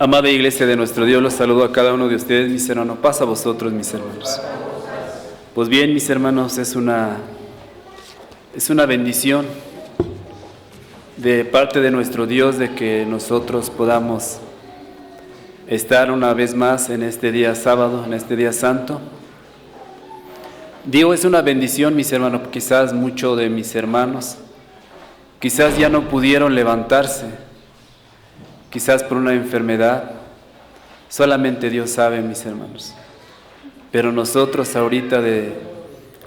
Amada Iglesia de nuestro Dios, los saludo a cada uno de ustedes, mis hermanos. Paz a vosotros, mis hermanos. Pues bien, mis hermanos, es una bendición de parte de nuestro Dios de que nosotros podamos estar una vez más en este día sábado, en este día santo. Digo, es una bendición, mis hermanos, quizás muchos de mis hermanos, quizás ya no pudieron levantarse, quizás por una enfermedad, solamente Dios sabe, mis hermanos. Pero nosotros ahorita, de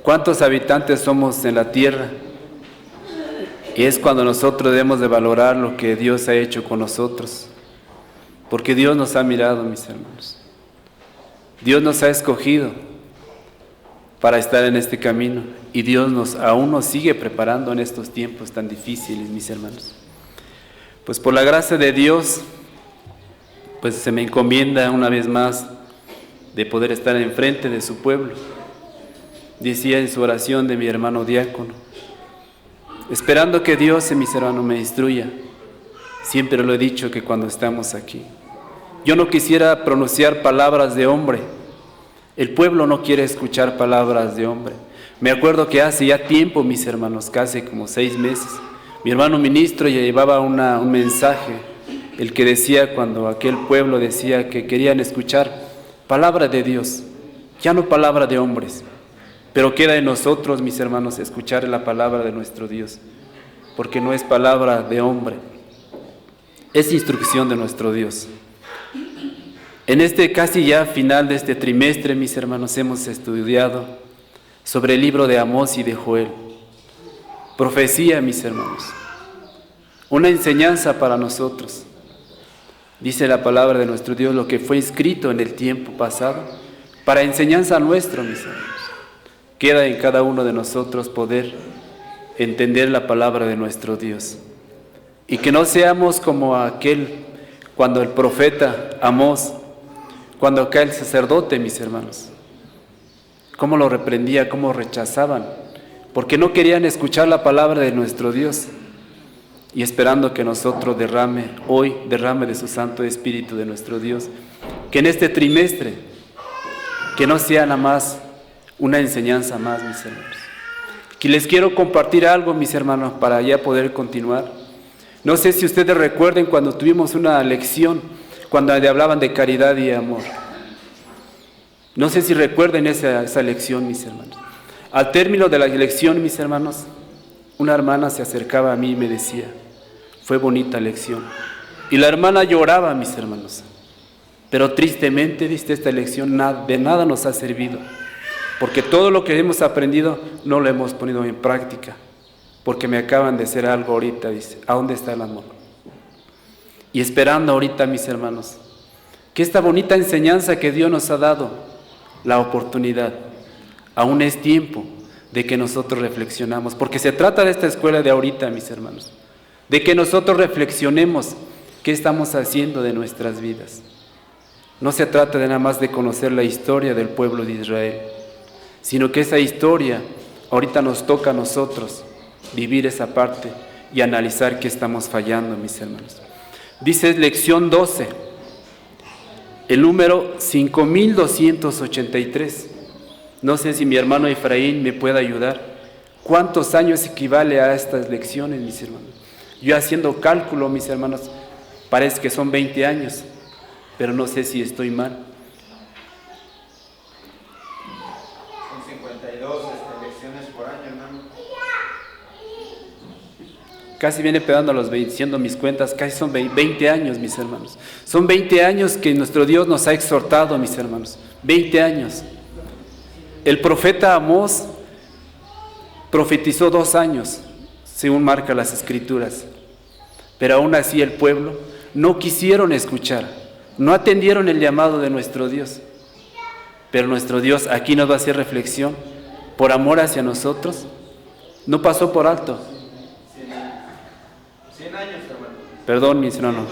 cuántos habitantes somos en la tierra, y es cuando nosotros debemos de valorar lo que Dios ha hecho con nosotros, porque Dios nos ha mirado, mis hermanos. Dios nos ha escogido para estar en este camino, y Dios aún nos sigue preparando en estos tiempos tan difíciles, mis hermanos. Pues por la gracia de Dios, pues se me encomienda una vez más de poder estar enfrente de su pueblo. Decía en su oración de mi hermano diácono, esperando que Dios, mis hermanos, me instruya. Siempre lo he dicho que cuando estamos aquí, yo no quisiera pronunciar palabras de hombre. El pueblo no quiere escuchar palabras de hombre. Me acuerdo que hace ya tiempo, mis hermanos, casi como 6 meses, mi hermano ministro ya llevaba un mensaje, el que decía cuando aquel pueblo decía que querían escuchar palabra de Dios, ya no palabra de hombres, pero queda en nosotros, mis hermanos, escuchar la palabra de nuestro Dios, porque no es palabra de hombre, es instrucción de nuestro Dios. En este casi ya final de este trimestre, mis hermanos, hemos estudiado sobre el libro de Amós y de Joel. Profecía, mis hermanos, una enseñanza para nosotros. Dice la palabra de nuestro Dios lo que fue escrito en el tiempo pasado, para enseñanza nuestra, mis hermanos. Queda en cada uno de nosotros poder entender la palabra de nuestro Dios. Y que no seamos como cuando el profeta Amós, cuando acá el sacerdote, mis hermanos, cómo lo reprendía, cómo rechazaban, porque no querían escuchar la palabra de nuestro Dios, y esperando que nosotros derrame de su Santo Espíritu de nuestro Dios, que en este trimestre, que no sea nada más una enseñanza más, mis hermanos. Que les quiero compartir algo, mis hermanos, para ya poder continuar. No sé si ustedes recuerden cuando tuvimos una lección, cuando hablaban de caridad y amor. No sé si recuerden esa lección, mis hermanos. Al término de la lección, mis hermanos, una hermana se acercaba a mí y me decía, fue bonita lección. Y la hermana lloraba, mis hermanos. Pero tristemente, viste, esta lección de nada nos ha servido. Porque todo lo que hemos aprendido no lo hemos ponido en práctica. Porque me acaban de hacer algo ahorita, dice, ¿a dónde está el amor? Y esperando ahorita, mis hermanos, que esta bonita enseñanza que Dios nos ha dado, la oportunidad, aún es tiempo de que nosotros reflexionamos, porque se trata de esta escuela de ahorita, mis hermanos, de que nosotros reflexionemos qué estamos haciendo de nuestras vidas. No se trata de nada más de conocer la historia del pueblo de Israel, sino que esa historia ahorita nos toca a nosotros vivir esa parte y analizar qué estamos fallando, mis hermanos. Dice lección 12, el número 5283. No sé si mi hermano Efraín me puede ayudar. ¿Cuántos años equivale a estas lecciones, mis hermanos? Yo haciendo cálculo, mis hermanos, parece que son 20 años, pero no sé si estoy mal. Son 52 lecciones por año, hermano. Casi viene pegando a los 20, siendo mis cuentas, casi son 20 años, mis hermanos. Son 20 años que nuestro Dios nos ha exhortado, mis hermanos. 20 años. El profeta Amós profetizó 2 años, según marca las Escrituras. Pero aún así el pueblo no quisieron escuchar, no atendieron el llamado de nuestro Dios. Pero nuestro Dios aquí nos va a hacer reflexión, por amor hacia nosotros, no pasó por alto. 100 años, hermano. Perdón, mis hermanos.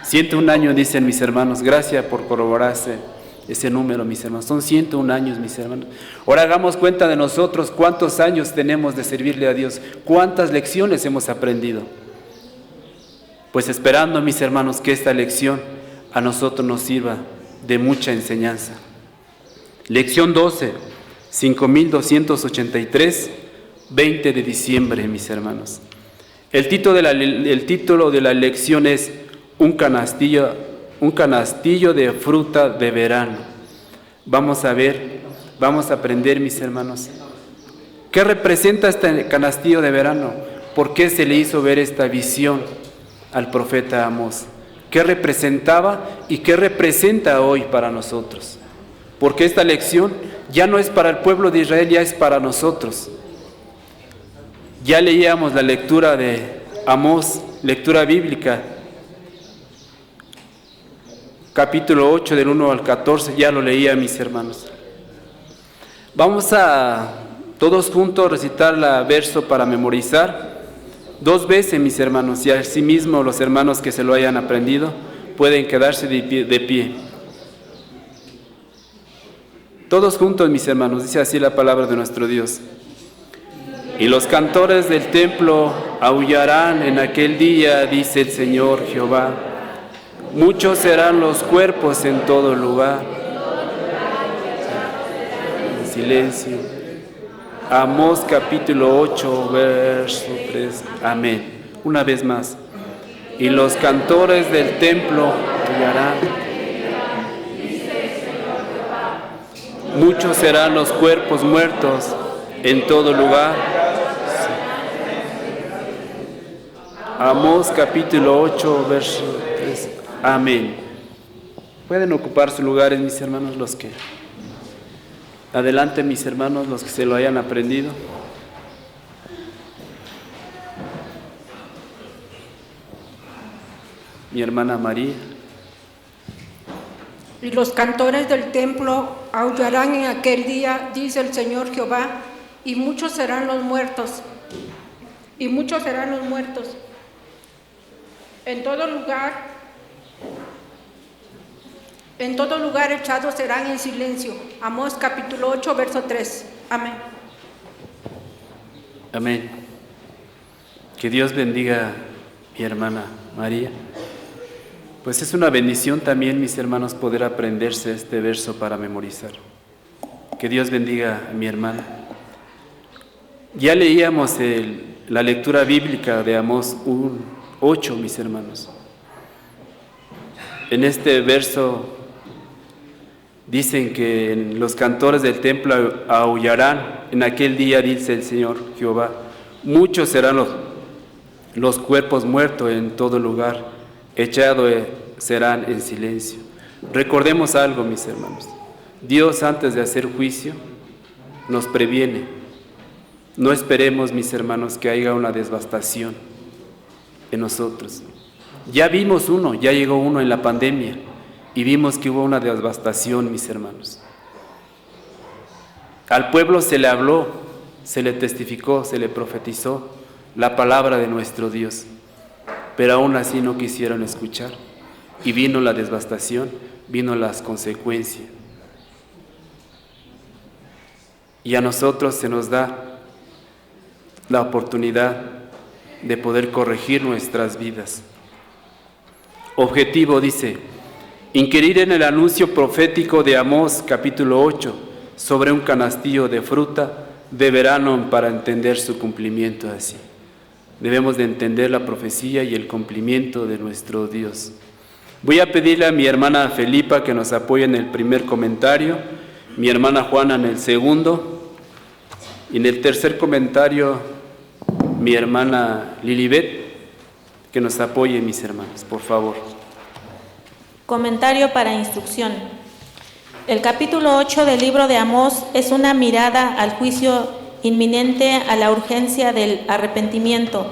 101 años, dicen mis hermanos. Gracias por corroborar ese número, mis hermanos. Son 101 años, mis hermanos. Ahora hagamos cuenta de nosotros cuántos años tenemos de servirle a Dios, cuántas lecciones hemos aprendido. Pues esperando, mis hermanos, que esta lección a nosotros nos sirva de mucha enseñanza. Lección 12, 5283, 20 de diciembre, mis hermanos. El título de la lección es un canastillo de fruta de verano. Vamos a aprender, mis hermanos, ¿qué representa este canastillo de verano? ¿Por qué se le hizo ver esta visión al profeta Amós? ¿Qué representaba y qué representa hoy para nosotros? Porque esta lección ya no es para el pueblo de Israel, ya es para nosotros. Ya leíamos la lectura de Amós, lectura bíblica, capítulo 8 del 1 al 14, ya lo leía, mis hermanos. Vamos a todos juntos recitar el verso para memorizar 2 veces, mis hermanos, y asimismo los hermanos que se lo hayan aprendido pueden quedarse de pie. Todos juntos, mis hermanos, dice así la palabra de nuestro Dios. Y los cantores del templo aullarán en aquel día, dice el Señor Jehová. Muchos serán los cuerpos en todo lugar. En silencio. Amós capítulo 8, verso 3. Amén. Una vez más. Y los cantores del templo aullarán. Muchos serán los cuerpos muertos en todo lugar. Amós capítulo 8, verso 3. Amén. Pueden ocupar sus lugares, mis hermanos, los que... Adelante, mis hermanos, los que se lo hayan aprendido. Mi hermana María. Y los cantores del templo aullarán en aquel día, dice el Señor Jehová, y muchos serán los muertos. Y muchos serán los muertos. En todo lugar echados serán en silencio. Amós capítulo 8, verso 3. Amén. Amén. Que Dios bendiga a mi hermana María. Pues es una bendición también, mis hermanos, poder aprenderse este verso para memorizar. Que Dios bendiga a mi hermana. Ya leíamos la lectura bíblica de Amós 8, mis hermanos. En este verso dicen que los cantores del templo aullarán en aquel día, dice el Señor Jehová. Muchos serán los cuerpos muertos en todo lugar, echados serán en silencio. Recordemos algo, mis hermanos. Dios, antes de hacer juicio, nos previene. No esperemos, mis hermanos, que haya una devastación en nosotros. Ya vimos ya llegó uno en la pandemia y vimos que hubo una devastación, mis hermanos. Al pueblo se le habló, se le testificó, se le profetizó la palabra de nuestro Dios, pero aún así no quisieron escuchar y vino la devastación, vino las consecuencias. Y a nosotros se nos da la oportunidad de poder corregir nuestras vidas. Objetivo, dice, inquirir en el anuncio profético de Amós capítulo 8 sobre un canastillo de fruta de verano para entender su cumplimiento así. Debemos de entender la profecía y el cumplimiento de nuestro Dios. Voy a pedirle a mi hermana Felipa que nos apoye en el primer comentario, mi hermana Juana en el segundo, y en el tercer comentario mi hermana Lilibet, que nos apoye, mis hermanos, por favor. Comentario para instrucción. El capítulo 8 del libro de Amós es una mirada al juicio inminente, a la urgencia del arrepentimiento.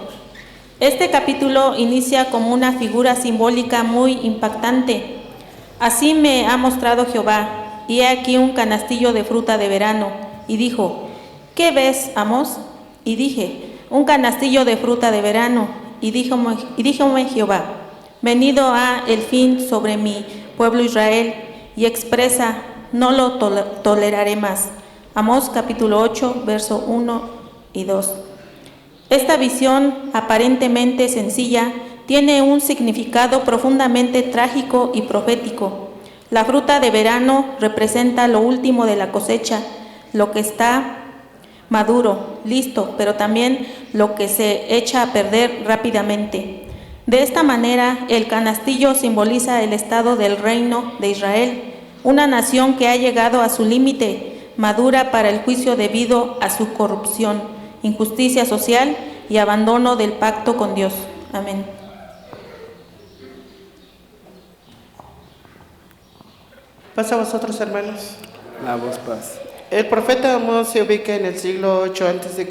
Este capítulo inicia como una figura simbólica muy impactante. Así me ha mostrado Jehová, y he aquí un canastillo de fruta de verano. Y dijo, ¿qué ves, Amós? Y dije, un canastillo de fruta de verano. Y díjome Jehová, venido ha el fin sobre mi pueblo Israel, y expresa, no lo toleraré más. Amós capítulo 8, verso 1 y 2. Esta visión aparentemente sencilla tiene un significado profundamente trágico y profético. La fruta de verano representa lo último de la cosecha, lo que está maduro, listo, pero también lo que se echa a perder rápidamente. De esta manera, el canastillo simboliza el estado del reino de Israel, una nación que ha llegado a su límite, madura para el juicio debido a su corrupción, injusticia social y abandono del pacto con Dios. Amén. Paz a vosotros, hermanos. La voz paz. El profeta Amós se ubica en el siglo 8 a.C.,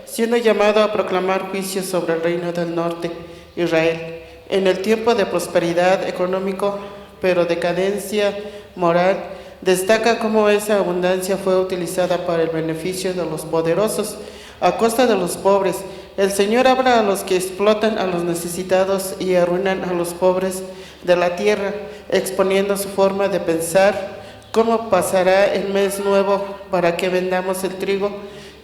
siendo llamado a proclamar juicios sobre el reino del norte, Israel, en el tiempo de prosperidad económico, pero decadencia moral. Destaca cómo esa abundancia fue utilizada para el beneficio de los poderosos, a costa de los pobres. El Señor habla a los que explotan a los necesitados y arruinan a los pobres de la tierra, exponiendo su forma de pensar. ¿Cómo pasará el mes nuevo para que vendamos el trigo?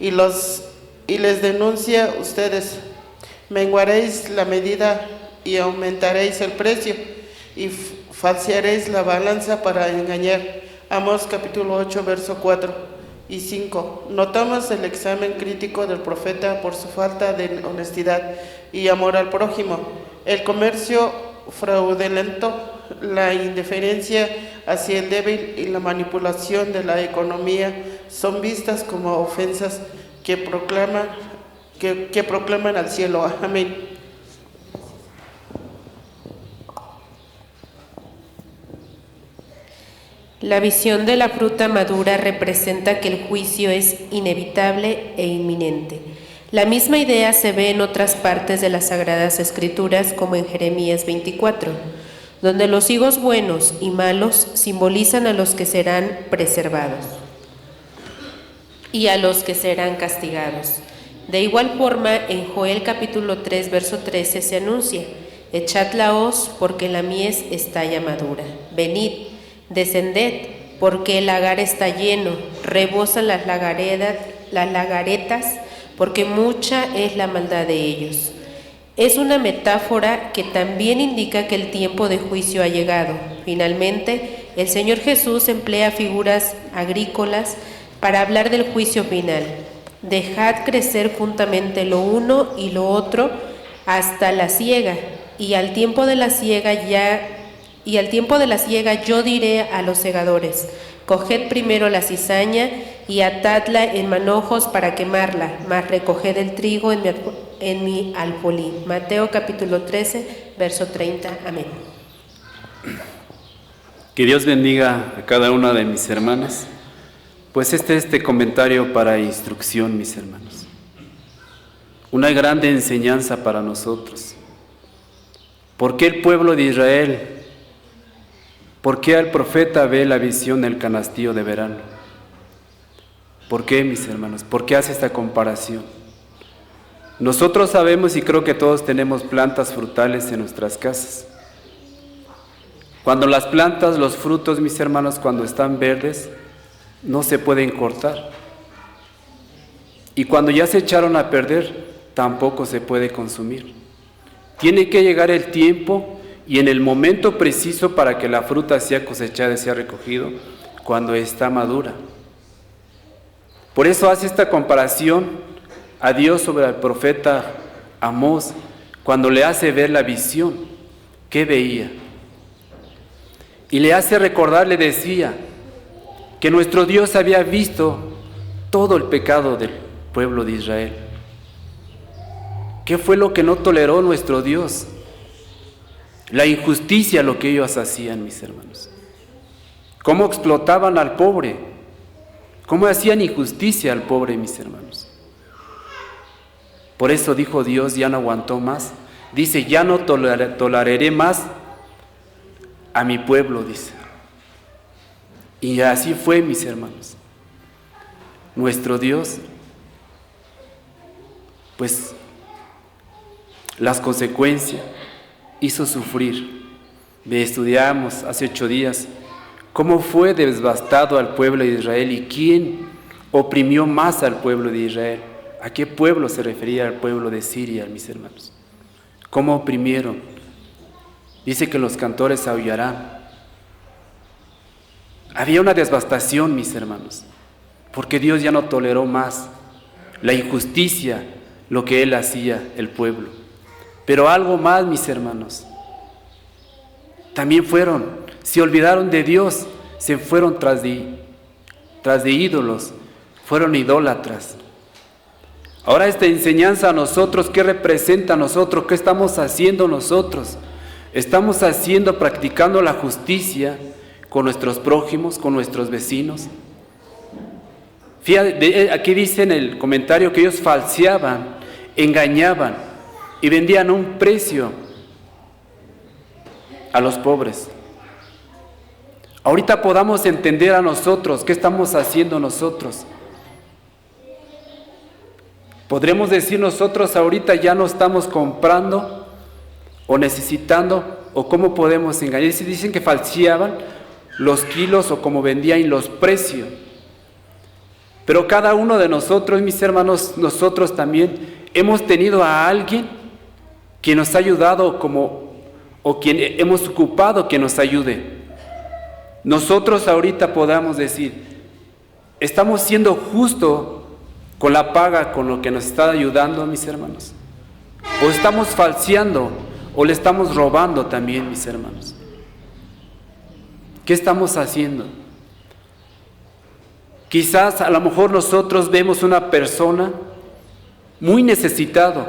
Y les denuncia: ustedes menguaréis la medida y aumentaréis el precio, y falsearéis la balanza para engañar. Amós capítulo 8, verso 4 y 5. Notamos el examen crítico del profeta por su falta de honestidad y amor al prójimo, el comercio fraudulento, la indiferencia hacia el débil y la manipulación de la economía son vistas como ofensas que proclaman al cielo. Amén. La visión de la fruta madura representa que el juicio es inevitable e inminente. La misma idea se ve en otras partes de las Sagradas Escrituras, como en Jeremías 24, donde los higos buenos y malos simbolizan a los que serán preservados y a los que serán castigados. De igual forma, en Joel capítulo 3, verso 13 se anuncia: echad la hoz, porque la mies está ya madura. Venid, descended, porque el lagar está lleno, rebosan las lagaretas, porque mucha es la maldad de ellos. Es una metáfora que también indica que el tiempo de juicio ha llegado. Finalmente, el Señor Jesús emplea figuras agrícolas para hablar del juicio final. Dejad crecer juntamente lo uno y lo otro hasta la siega, y al tiempo de la siega yo diré a los segadores: coged primero la cizaña y atadla en manojos para quemarla, mas recoged el trigo en mi alfolí. Mateo capítulo 13, verso 30. Amén. Que Dios bendiga a cada una de mis hermanas, pues este comentario para instrucción, mis hermanos. Una grande enseñanza para nosotros. ¿Por qué el pueblo de Israel? ¿Por qué el profeta ve la visión del canastillo de verano? ¿Por qué, mis hermanos? ¿Por qué hace esta comparación? Nosotros sabemos, y creo que todos tenemos plantas frutales en nuestras casas. Cuando las plantas, los frutos, mis hermanos, cuando están verdes, no se pueden cortar. Y cuando ya se echaron a perder, tampoco se puede consumir. Tiene que llegar el tiempo y en el momento preciso para que la fruta sea cosechada y sea recogido, cuando está madura. Por eso hace esta comparación a Dios sobre el profeta Amós, cuando le hace ver la visión que veía. Y le hace recordar, le decía, que nuestro Dios había visto todo el pecado del pueblo de Israel. ¿Qué fue lo que no toleró nuestro Dios? La injusticia, lo que ellos hacían, mis hermanos. Cómo explotaban al pobre, cómo hacían injusticia al pobre, mis hermanos. Por eso dijo Dios, ya no aguantó más. Dice, ya no toleraré más a mi pueblo, dice. Y así fue, mis hermanos. Nuestro Dios, pues, las consecuencias hizo sufrir. Estudiamos hace 8 días cómo fue devastado al pueblo de Israel y quién oprimió más al pueblo de Israel. ¿A qué pueblo se refería al pueblo de Siria, mis hermanos? cómo oprimieron. Dice que los cantores aullarán. Había una devastación, mis hermanos, porque Dios ya no toleró más la injusticia, lo que Él hacía, el pueblo. Pero algo más, mis hermanos, también se olvidaron de Dios, se fueron tras de ídolos, fueron idólatras. Ahora esta enseñanza a nosotros, ¿qué representa a nosotros? ¿Qué estamos haciendo nosotros? Estamos practicando la justicia con nuestros prójimos, con nuestros vecinos. Fíjate, aquí dice en el comentario que ellos falseaban, engañaban y vendían a un precio a los pobres. Ahorita podamos entender a nosotros, ¿qué estamos haciendo nosotros? Podremos decir nosotros ahorita ya no estamos comprando o necesitando, o cómo podemos engañar. Dicen que falseaban los kilos o como vendían los precios. Pero cada uno de nosotros, mis hermanos, nosotros también hemos tenido a alguien que nos ha ayudado o quien hemos ocupado que nos ayude. Nosotros ahorita podamos decir, ¿estamos siendo justos con la paga, con lo que nos está ayudando, mis hermanos? ¿O estamos falseando o le estamos robando también, mis hermanos? ¿Qué estamos haciendo? Quizás a lo mejor nosotros vemos una persona muy necesitado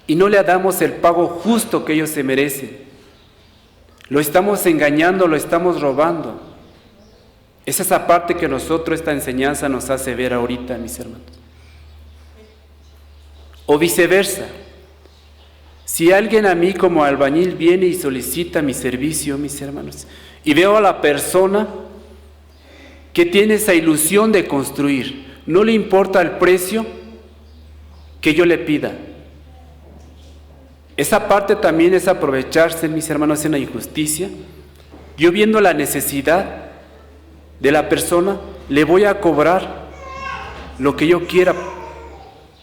y no le damos el pago justo que ellos se merecen. Lo estamos engañando, lo estamos robando. Es esa parte que nosotros, esta enseñanza nos hace ver ahorita, mis hermanos. O viceversa. Si alguien a mí como albañil viene y solicita mi servicio, mis hermanos, y veo a la persona que tiene esa ilusión de construir, no le importa el precio que yo le pida. Esa parte también es aprovecharse, mis hermanos, en la injusticia. Yo viendo la necesidad de la persona, le voy a cobrar lo que yo quiera,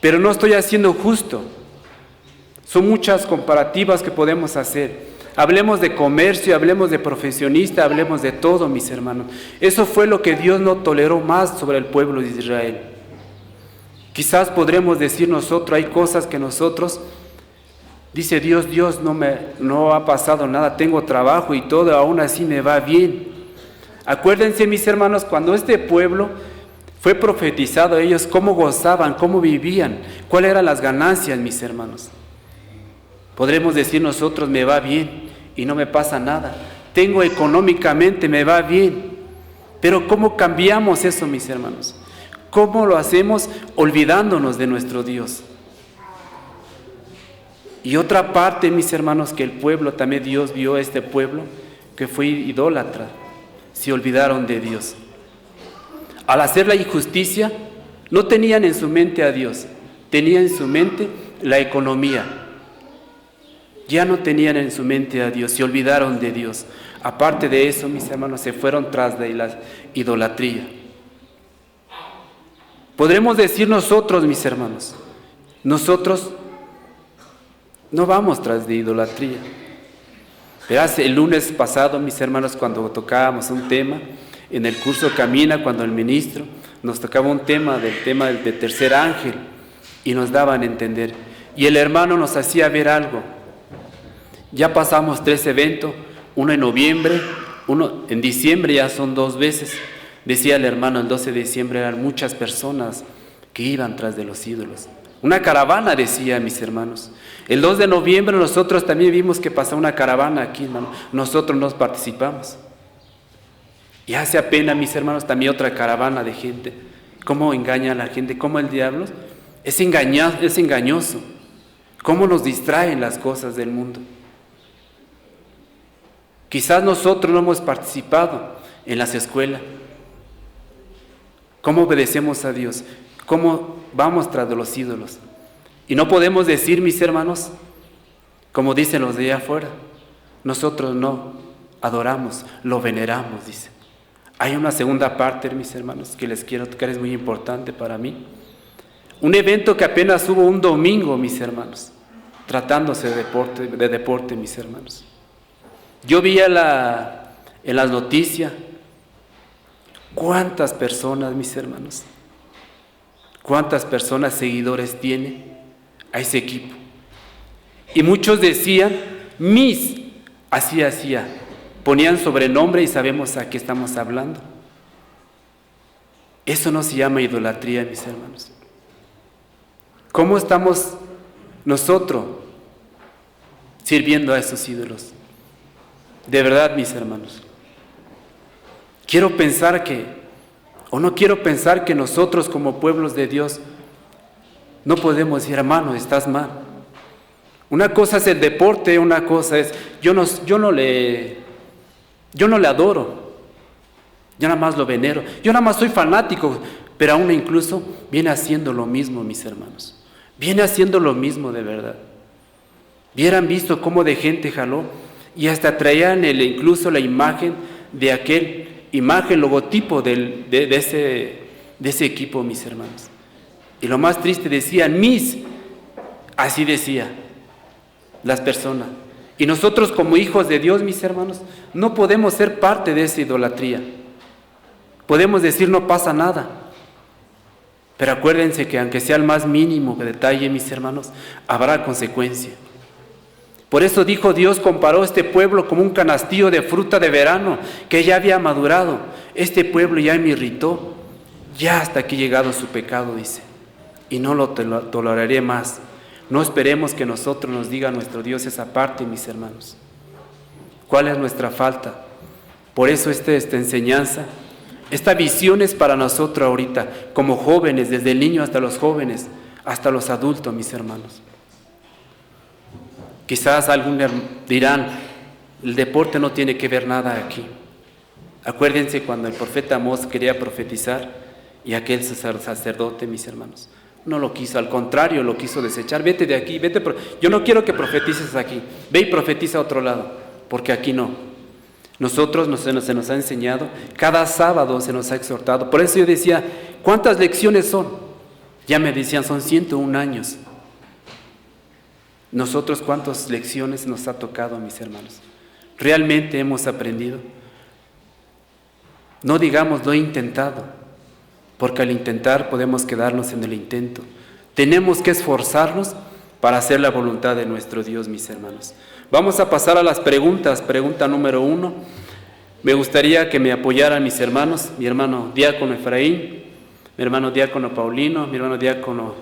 pero no estoy haciendo justo. Son muchas comparativas que podemos hacer. Hablemos de comercio, hablemos de profesionista, hablemos de todo, mis hermanos. Eso fue lo que Dios no toleró más sobre el pueblo de Israel. Quizás podremos decir nosotros, hay cosas que nosotros, dice Dios, no ha pasado nada, tengo trabajo y todo, aún así me va bien. Acuérdense, mis hermanos, cuando este pueblo fue profetizado, ellos cómo gozaban, cómo vivían, cuáles eran las ganancias, mis hermanos. Podremos decir nosotros, me va bien y no me pasa nada. Tengo económicamente, me va bien. Pero ¿cómo cambiamos eso, mis hermanos? ¿Cómo lo hacemos? Olvidándonos de nuestro Dios. Y otra parte, mis hermanos, que el pueblo, también Dios vio a este pueblo que fue idólatra. Se olvidaron de Dios. Al hacer la injusticia, no tenían en su mente a Dios, tenían en su mente la economía. Ya no tenían en su mente a Dios, se olvidaron de Dios. Aparte de eso, mis hermanos, se fueron tras de la idolatría. Podremos decir nosotros, mis hermanos, nosotros no vamos tras de idolatría. Verás, el lunes pasado, mis hermanos, cuando tocábamos un tema, en el curso Camina, cuando el ministro nos tocaba un tema del tercer ángel, y nos daban a entender. Y el hermano nos hacía ver algo. Ya pasamos 3 eventos, uno en noviembre, uno en diciembre, ya son 2 veces. Decía el hermano, el 12 de diciembre eran muchas personas que iban tras de los ídolos. Una caravana, decía, mis hermanos. El 2 de noviembre nosotros también vimos que pasó una caravana aquí, hermano. Nosotros nos participamos. Y hace apenas, mis hermanos, también otra caravana de gente. ¿Cómo engaña a la gente? ¿Cómo el diablo es engañoso? ¿Cómo nos distraen las cosas del mundo? Quizás nosotros no hemos participado en las escuelas. ¿Cómo obedecemos a Dios? ¿Cómo vamos tras de los ídolos? Y no podemos decir, mis hermanos, como dicen los de allá afuera, nosotros no adoramos, lo veneramos, dice. Hay una segunda parte, mis hermanos, que les quiero tocar, es muy importante para mí. Un evento que apenas hubo un domingo, mis hermanos. tratándose de deporte, mis hermanos. Yo vi en las noticias cuántas personas, mis hermanos, cuántas personas seguidores tiene a ese equipo. Y muchos decían, así hacía, ponían sobrenombre y sabemos a qué estamos hablando. Eso no se llama idolatría, mis hermanos. ¿Cómo estamos nosotros sirviendo a esos ídolos? De verdad, mis hermanos, no quiero pensar que nosotros como pueblos de Dios no podemos decir, hermano, estás mal. Una cosa es el deporte, una cosa es, yo no le adoro, yo nada más lo venero, yo nada más soy fanático, pero aún incluso viene haciendo lo mismo, mis hermanos. Viene haciendo lo mismo de verdad. Hubieran visto cómo de gente jaló y hasta traían incluso la imagen de logotipo de ese equipo, mis hermanos. Y lo más triste decían, así decía las personas. Y nosotros como hijos de Dios, mis hermanos, no podemos ser parte de esa idolatría. Podemos decir no pasa nada. Pero acuérdense que aunque sea el más mínimo detalle, mis hermanos, habrá consecuencia. Por eso dijo Dios, comparó este pueblo como un canastillo de fruta de verano que ya había madurado. Este pueblo ya me irritó, ya hasta aquí ha llegado su pecado, dice. Y no lo toleraré más. No esperemos que nosotros nos diga nuestro Dios esa parte, mis hermanos. ¿Cuál es nuestra falta? Por eso esta enseñanza, esta visión es para nosotros ahorita, como jóvenes, desde el niño hasta los jóvenes, hasta los adultos, mis hermanos. Quizás algunos dirán, el deporte no tiene que ver nada aquí. Acuérdense cuando el profeta Amós quería profetizar y aquel sacerdote, mis hermanos, no lo quiso, al contrario, lo quiso desechar. Vete de aquí, yo no quiero que profetices aquí, ve y profetiza a otro lado, porque aquí no. Nosotros se nos ha enseñado, cada sábado se nos ha exhortado. Por eso yo decía, ¿cuántas lecciones son? Ya me decían, son 101 años. Nosotros, ¿cuántas lecciones nos ha tocado, mis hermanos? ¿Realmente hemos aprendido? No digamos, lo he intentado, porque al intentar podemos quedarnos en el intento. Tenemos que esforzarnos para hacer la voluntad de nuestro Dios, mis hermanos. Vamos a pasar a las preguntas. Pregunta número 1. Me gustaría que me apoyaran mis hermanos, mi hermano diácono Efraín, mi hermano diácono Paulino, mi hermano diácono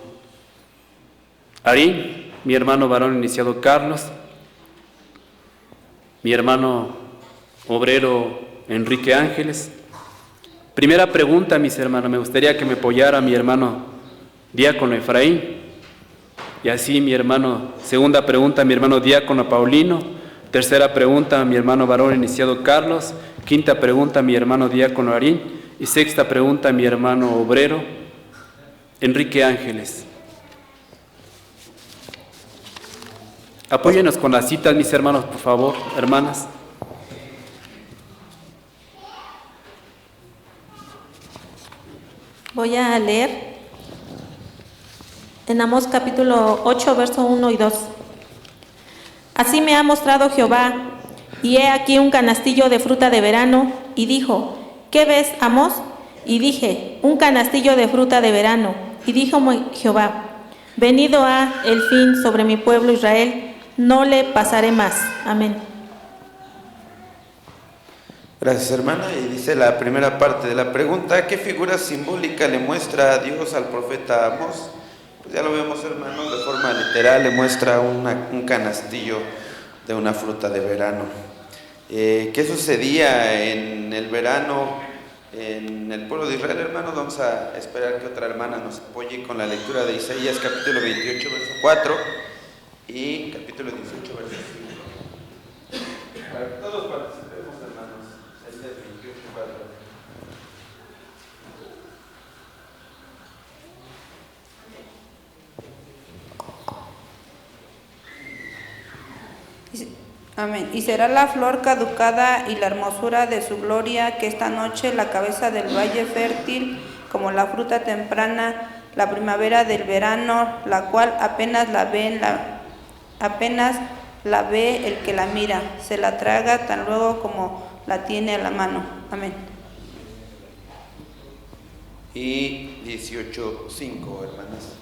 Arín, mi hermano varón iniciado Carlos, mi hermano obrero Enrique Ángeles. Primera pregunta, mis hermanos, me gustaría que me apoyara mi hermano diácono Efraín. Y así mi hermano, segunda pregunta, mi hermano diácono Paulino. Tercera pregunta, mi hermano varón iniciado Carlos. Quinta pregunta, mi hermano diácono Arín. Y sexta pregunta, mi hermano obrero Enrique Ángeles. Apóyenos con las citas, mis hermanos, por favor, hermanas. Voy a leer en Amós capítulo 8, verso 1 y 2. Así me ha mostrado Jehová, y he aquí un canastillo de fruta de verano, y dijo, ¿qué ves, Amós? Y dije, un canastillo de fruta de verano. Y dijo Jehová, venido ha el fin sobre mi pueblo Israel, no le pasaré más. Amén. Gracias, hermana. Y dice la primera parte de la pregunta, ¿qué figura simbólica le muestra a Dios al profeta Amós? Pues ya lo vemos, hermanos, de forma literal, le muestra un canastillo de una fruta de verano. ¿Qué sucedía en el verano en el pueblo de Israel, hermanos? Vamos a esperar que otra hermana nos apoye con la lectura de Isaías, capítulo 28, verso 4 y capítulo 18, verso 5. Para que todos participemos, hermanos, Isaías 28, 4. Amén. Y será la flor caducada y la hermosura de su gloria, que esta noche la cabeza del valle fértil, como la fruta temprana, la primavera del verano, la cual apenas la ven Apenas la ve el que la mira, se la traga tan luego como la tiene a la mano. Amén. Y 18:5, hermanas.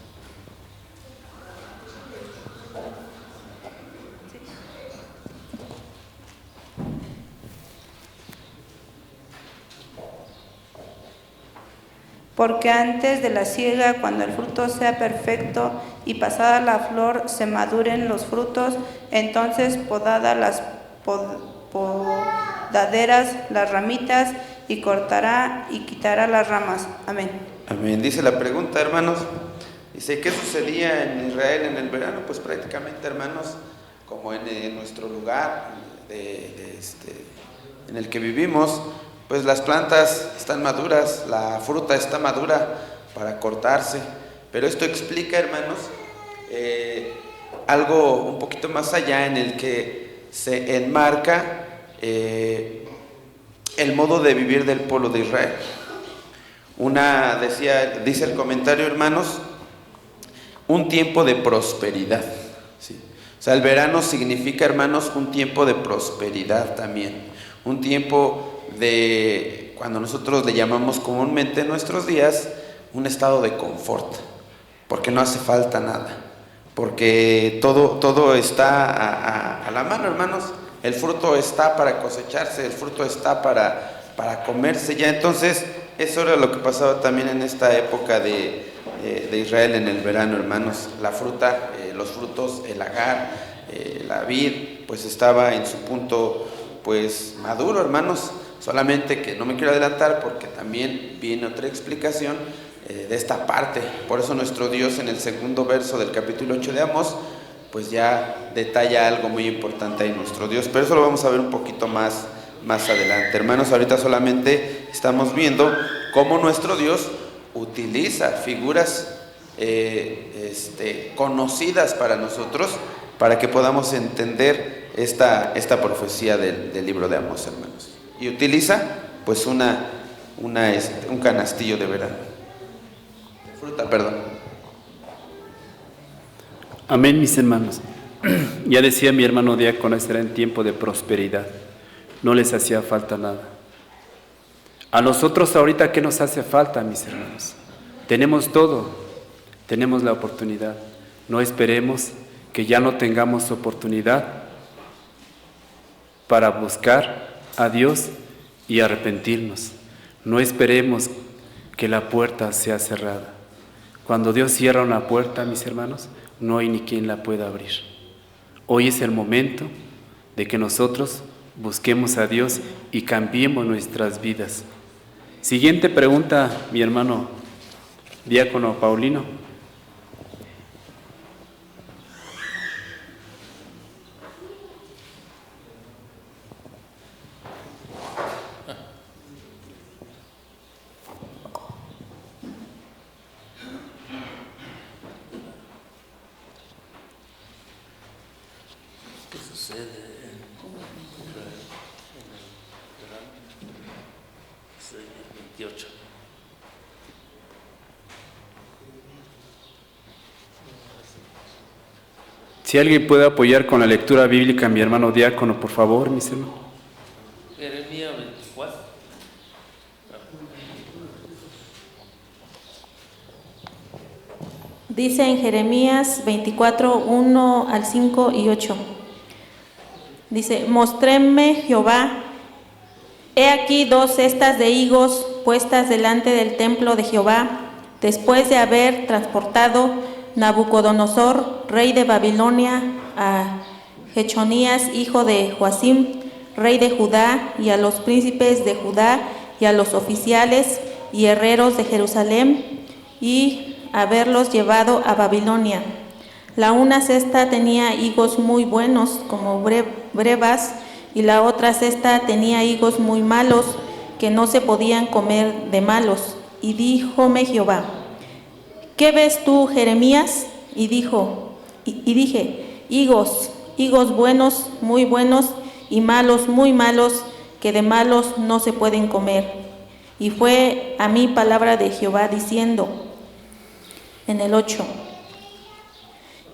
Porque antes de la siega, cuando el fruto sea perfecto y pasada la flor se maduren los frutos, entonces podada las podaderas, las ramitas, y cortará y quitará las ramas. Amén. Amén. Dice la pregunta, hermanos. Dice, ¿qué sucedía en Israel en el verano? Pues prácticamente, hermanos, como en nuestro lugar en el que vivimos, pues las plantas están maduras, la fruta está madura para cortarse. Pero esto explica, hermanos, algo un poquito más allá, en el que se enmarca el modo de vivir del pueblo de Israel. Dice el comentario, hermanos, un tiempo de prosperidad. ¿Sí? O sea, el verano significa, hermanos, un tiempo de prosperidad también. Un tiempo de, cuando nosotros le llamamos comúnmente en nuestros días, un estado de confort, porque no hace falta nada, porque todo está a la mano, hermanos. El fruto está para cosecharse, el fruto está para comerse ya. Entonces, eso era lo que pasaba también en esta época de Israel en el verano, hermanos. La fruta, los frutos, el agar, la vid, pues estaba en su punto, pues maduro, hermanos. Solamente que no me quiero adelantar, porque también viene otra explicación de esta parte. Por eso nuestro Dios, en el segundo verso del capítulo 8 de Amós, pues ya detalla algo muy importante ahí nuestro Dios. Pero eso lo vamos a ver un poquito más adelante, hermanos. Ahorita solamente estamos viendo cómo nuestro Dios utiliza figuras conocidas para nosotros, para que podamos entender esta profecía del libro de Amós, hermanos. Y utiliza pues un canastillo de verano, fruta, perdón. Amén, mis hermanos. Ya decía mi hermano diácono, era en tiempo de prosperidad, no les hacía falta nada. A nosotros ahorita, ¿qué nos hace falta, mis hermanos? Tenemos todo, tenemos la oportunidad. No esperemos que ya no tengamos oportunidad para buscar a Dios y arrepentirnos. No esperemos que la puerta sea cerrada. Cuando Dios cierra una puerta, mis hermanos, no hay ni quien la pueda abrir. Hoy es el momento de que nosotros busquemos a Dios y cambiemos nuestras vidas. Siguiente pregunta, mi hermano diácono Paulino. Si alguien puede apoyar con la lectura bíblica a mi hermano diácono, por favor, mis hermanos. Jeremías 24. Dice en Jeremías 24, 1 al 5 y 8. Dice, mostréme Jehová, he aquí 2 cestas de higos puestas delante del templo de Jehová, después de haber transportado Nabucodonosor, rey de Babilonia, a Jechonías, hijo de Joacim, rey de Judá, y a los príncipes de Judá, y a los oficiales y herreros de Jerusalén, y haberlos llevado a Babilonia. La una cesta tenía higos muy buenos, como brevas, y la otra cesta tenía higos muy malos, que no se podían comer de malos. Y díjome Jehová, ¿qué ves tú, Jeremías? Y dije, higos buenos, muy buenos, y malos, muy malos, que de malos no se pueden comer. Y fue a mí palabra de Jehová diciendo, en el 8,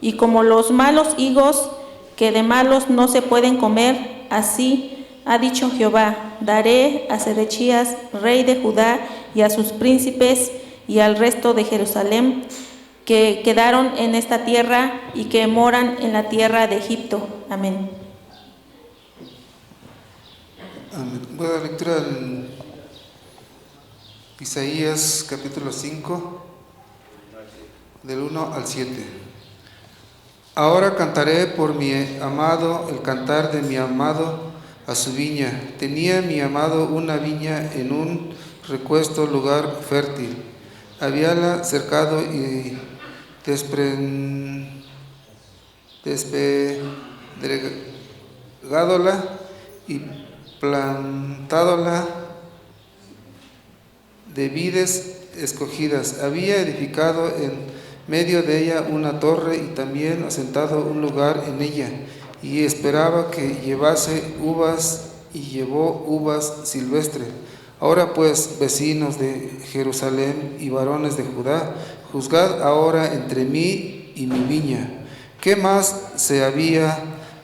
Y como los malos higos que de malos no se pueden comer, así ha dicho Jehová, daré a Sedechías, rey de Judá, y a sus príncipes y al resto de Jerusalén, que quedaron en esta tierra y que moran en la tierra de Egipto. Amén. Amén. Voy a dar lectura en Isaías capítulo 5, del 1 al 7. Ahora cantaré por mi amado el cantar de mi amado a su viña. Tenía mi amado una viña en un recuesto lugar fértil. Habíala cercado y despedregadola y plantádola de vides escogidas. Había edificado en medio de ella una torre y también asentado un lugar en ella, y esperaba que llevase uvas, y llevó uvas silvestres. Ahora pues, vecinos de Jerusalén y varones de Judá, juzgad ahora entre mí y mi viña. ¿Qué más se había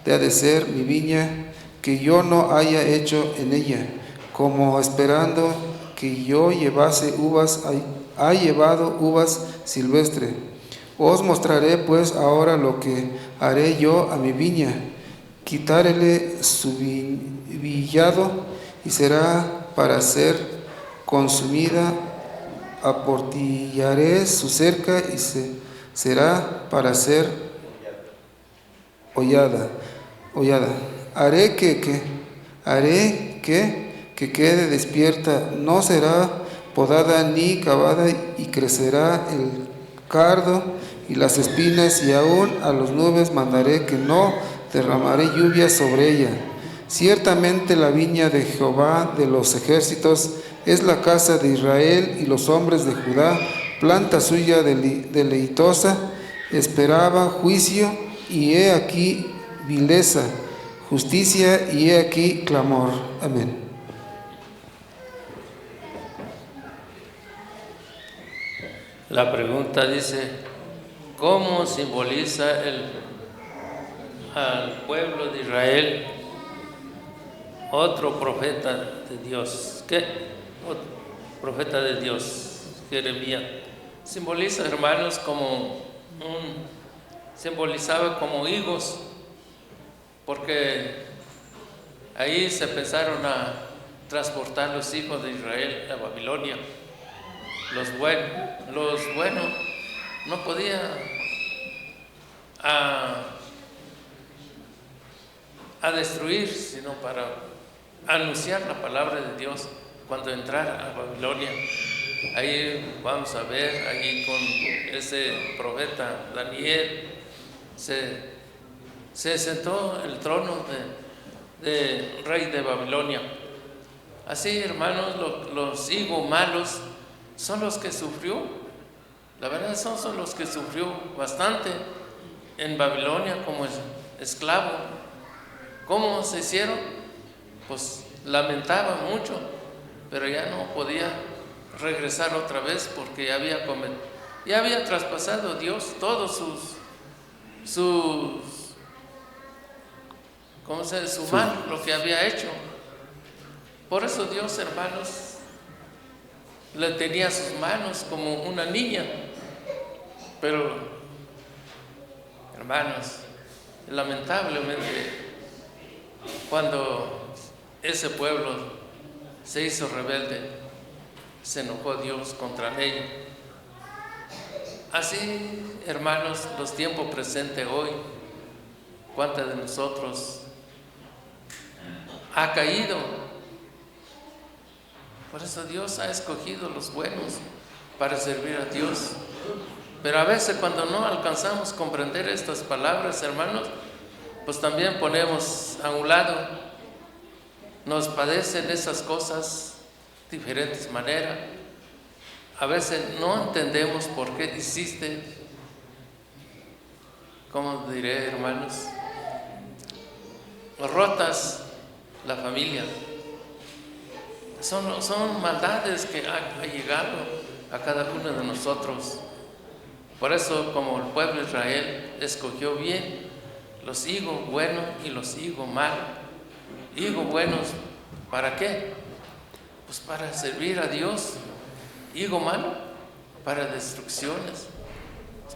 de hacer mi viña que yo no haya hecho en ella? Como esperando que yo llevase uvas, ha llevado uvas silvestres. Os mostraré pues ahora lo que haré yo a mi viña. Quitaré su villado y será para ser consumida. Aportillaré su cerca y será para ser hollada. Haré que quede despierta, no será podada ni cavada, y crecerá el cardo y las espinas, y aún a las nubes mandaré que no derramaré lluvia sobre ella. Ciertamente la viña de Jehová de los ejércitos es la casa de Israel, y los hombres de Judá, planta suya deleitosa. Esperaba juicio, y he aquí vileza, justicia, y he aquí clamor. Amén. La pregunta dice, ¿cómo simboliza al pueblo de Israel otro profeta de Dios? ¿Qué? Otro profeta de Dios, Jeremías. Simboliza, hermanos, simbolizaba como higos, porque ahí se empezaron a transportar los hijos de Israel a Babilonia. Los buenos no podían a destruir, sino para anunciar la palabra de Dios cuando entrara a Babilonia. Ahí vamos a ver, ahí con ese profeta Daniel, se sentó el trono de rey de Babilonia. Así, hermanos, los higos malos son los que sufrió, la verdad son los que sufrió bastante en Babilonia como esclavo. ¿Cómo se hicieron? Pues lamentaba mucho, pero ya no podía regresar otra vez porque ya había traspasado Dios todos su mal, lo que había hecho. Por eso Dios, hermanos, le tenía sus manos como una niña. Pero, hermanos, lamentablemente, cuando ese pueblo se hizo rebelde, se enojó Dios contra ellos. Así, hermanos, los tiempos presentes hoy, ¿cuántos de nosotros ha caído? Por eso Dios ha escogido los buenos para servir a Dios. Pero a veces cuando no alcanzamos a comprender estas palabras, hermanos, pues también ponemos a un lado, nos padecen esas cosas de diferentes maneras. A veces no entendemos por qué existe, ¿cómo diré, hermanos? Rotas la familia. Son maldades que ha llegado a cada uno de nosotros. Por eso, como el pueblo de Israel escogió bien los higos buenos y los higos malos. Higos buenos, ¿para qué? Pues para servir a Dios. Higo malo, para destrucciones.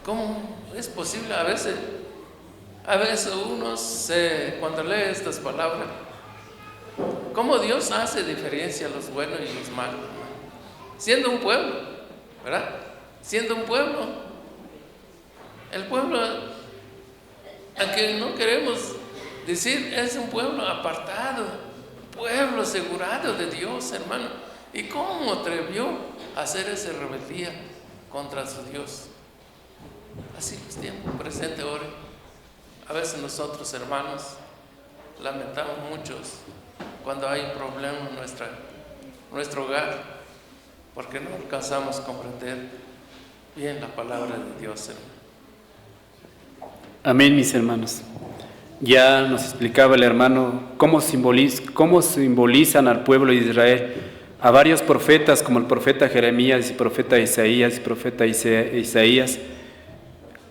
¿Cómo es posible? A veces uno cuando lee estas palabras, ¿cómo Dios hace diferencia a los buenos y los malos? Siendo un pueblo, ¿verdad? Siendo un pueblo. El pueblo, aunque no queremos decir, es un pueblo apartado, pueblo asegurado de Dios, hermano. ¿Y cómo atrevió a hacer esa rebeldía contra su Dios? Así los tiempos presentes ahora. A veces nosotros, hermanos, lamentamos muchos cuando hay problemas en nuestro hogar, porque no alcanzamos a comprender bien la palabra de Dios, hermano. Amén, mis hermanos. Ya nos explicaba el hermano cómo simbolizan al pueblo de Israel a varios profetas, como el profeta Jeremías, y profeta Isaías, y profeta Isaías.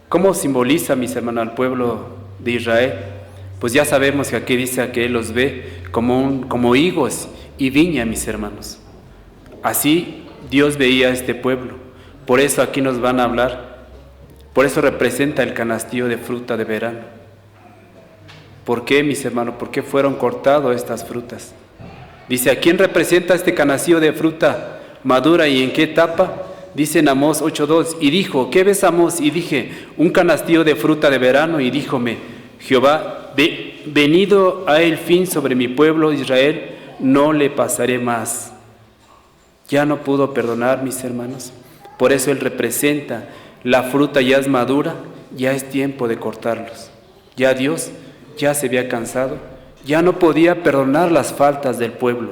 ¿Cómo simboliza, mis hermanos, al pueblo de Israel? Pues ya sabemos que aquí dice que Él los ve como higos y viña, mis hermanos. Así Dios veía a este pueblo. Por eso aquí nos van a hablar. Por eso representa el canastillo de fruta de verano. ¿Por qué, mis hermanos? ¿Por qué fueron cortadas estas frutas? Dice, ¿a quién representa este canastillo de fruta madura y en qué etapa? Dice en Amós 8:2, y dijo, ¿qué ves, Amós? Y dije, un canastillo de fruta de verano, y díjome, Jehová, venido ha el fin sobre mi pueblo Israel, no le pasaré más. Ya no pudo perdonar, mis hermanos. Por eso Él representa, la fruta ya es madura, ya es tiempo de cortarlos. Ya Dios ya se había cansado, ya no podía perdonar las faltas del pueblo.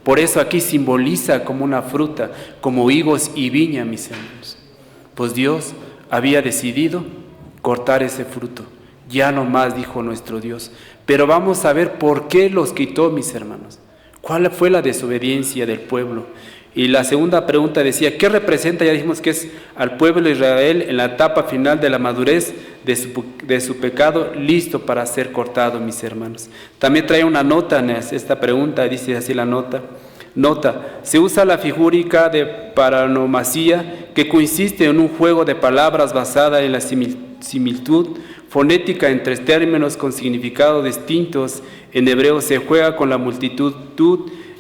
Por eso aquí simboliza como una fruta, como higos y viña, mis hermanos. Pues Dios había decidido cortar ese fruto. Ya no más, dijo nuestro Dios. Pero vamos a ver por qué los quitó, mis hermanos. ¿Cuál fue la desobediencia del pueblo? Y la segunda pregunta decía, ¿qué representa? Ya dijimos que es al pueblo de Israel en la etapa final de la madurez de su pecado, listo para ser cortado, mis hermanos. También trae una nota en esta pregunta, dice así la nota. Nota, se usa la figúrica de paronomasía, que consiste en un juego de palabras basada en la similitud fonética entre términos con significados distintos. En hebreo se juega con la multitud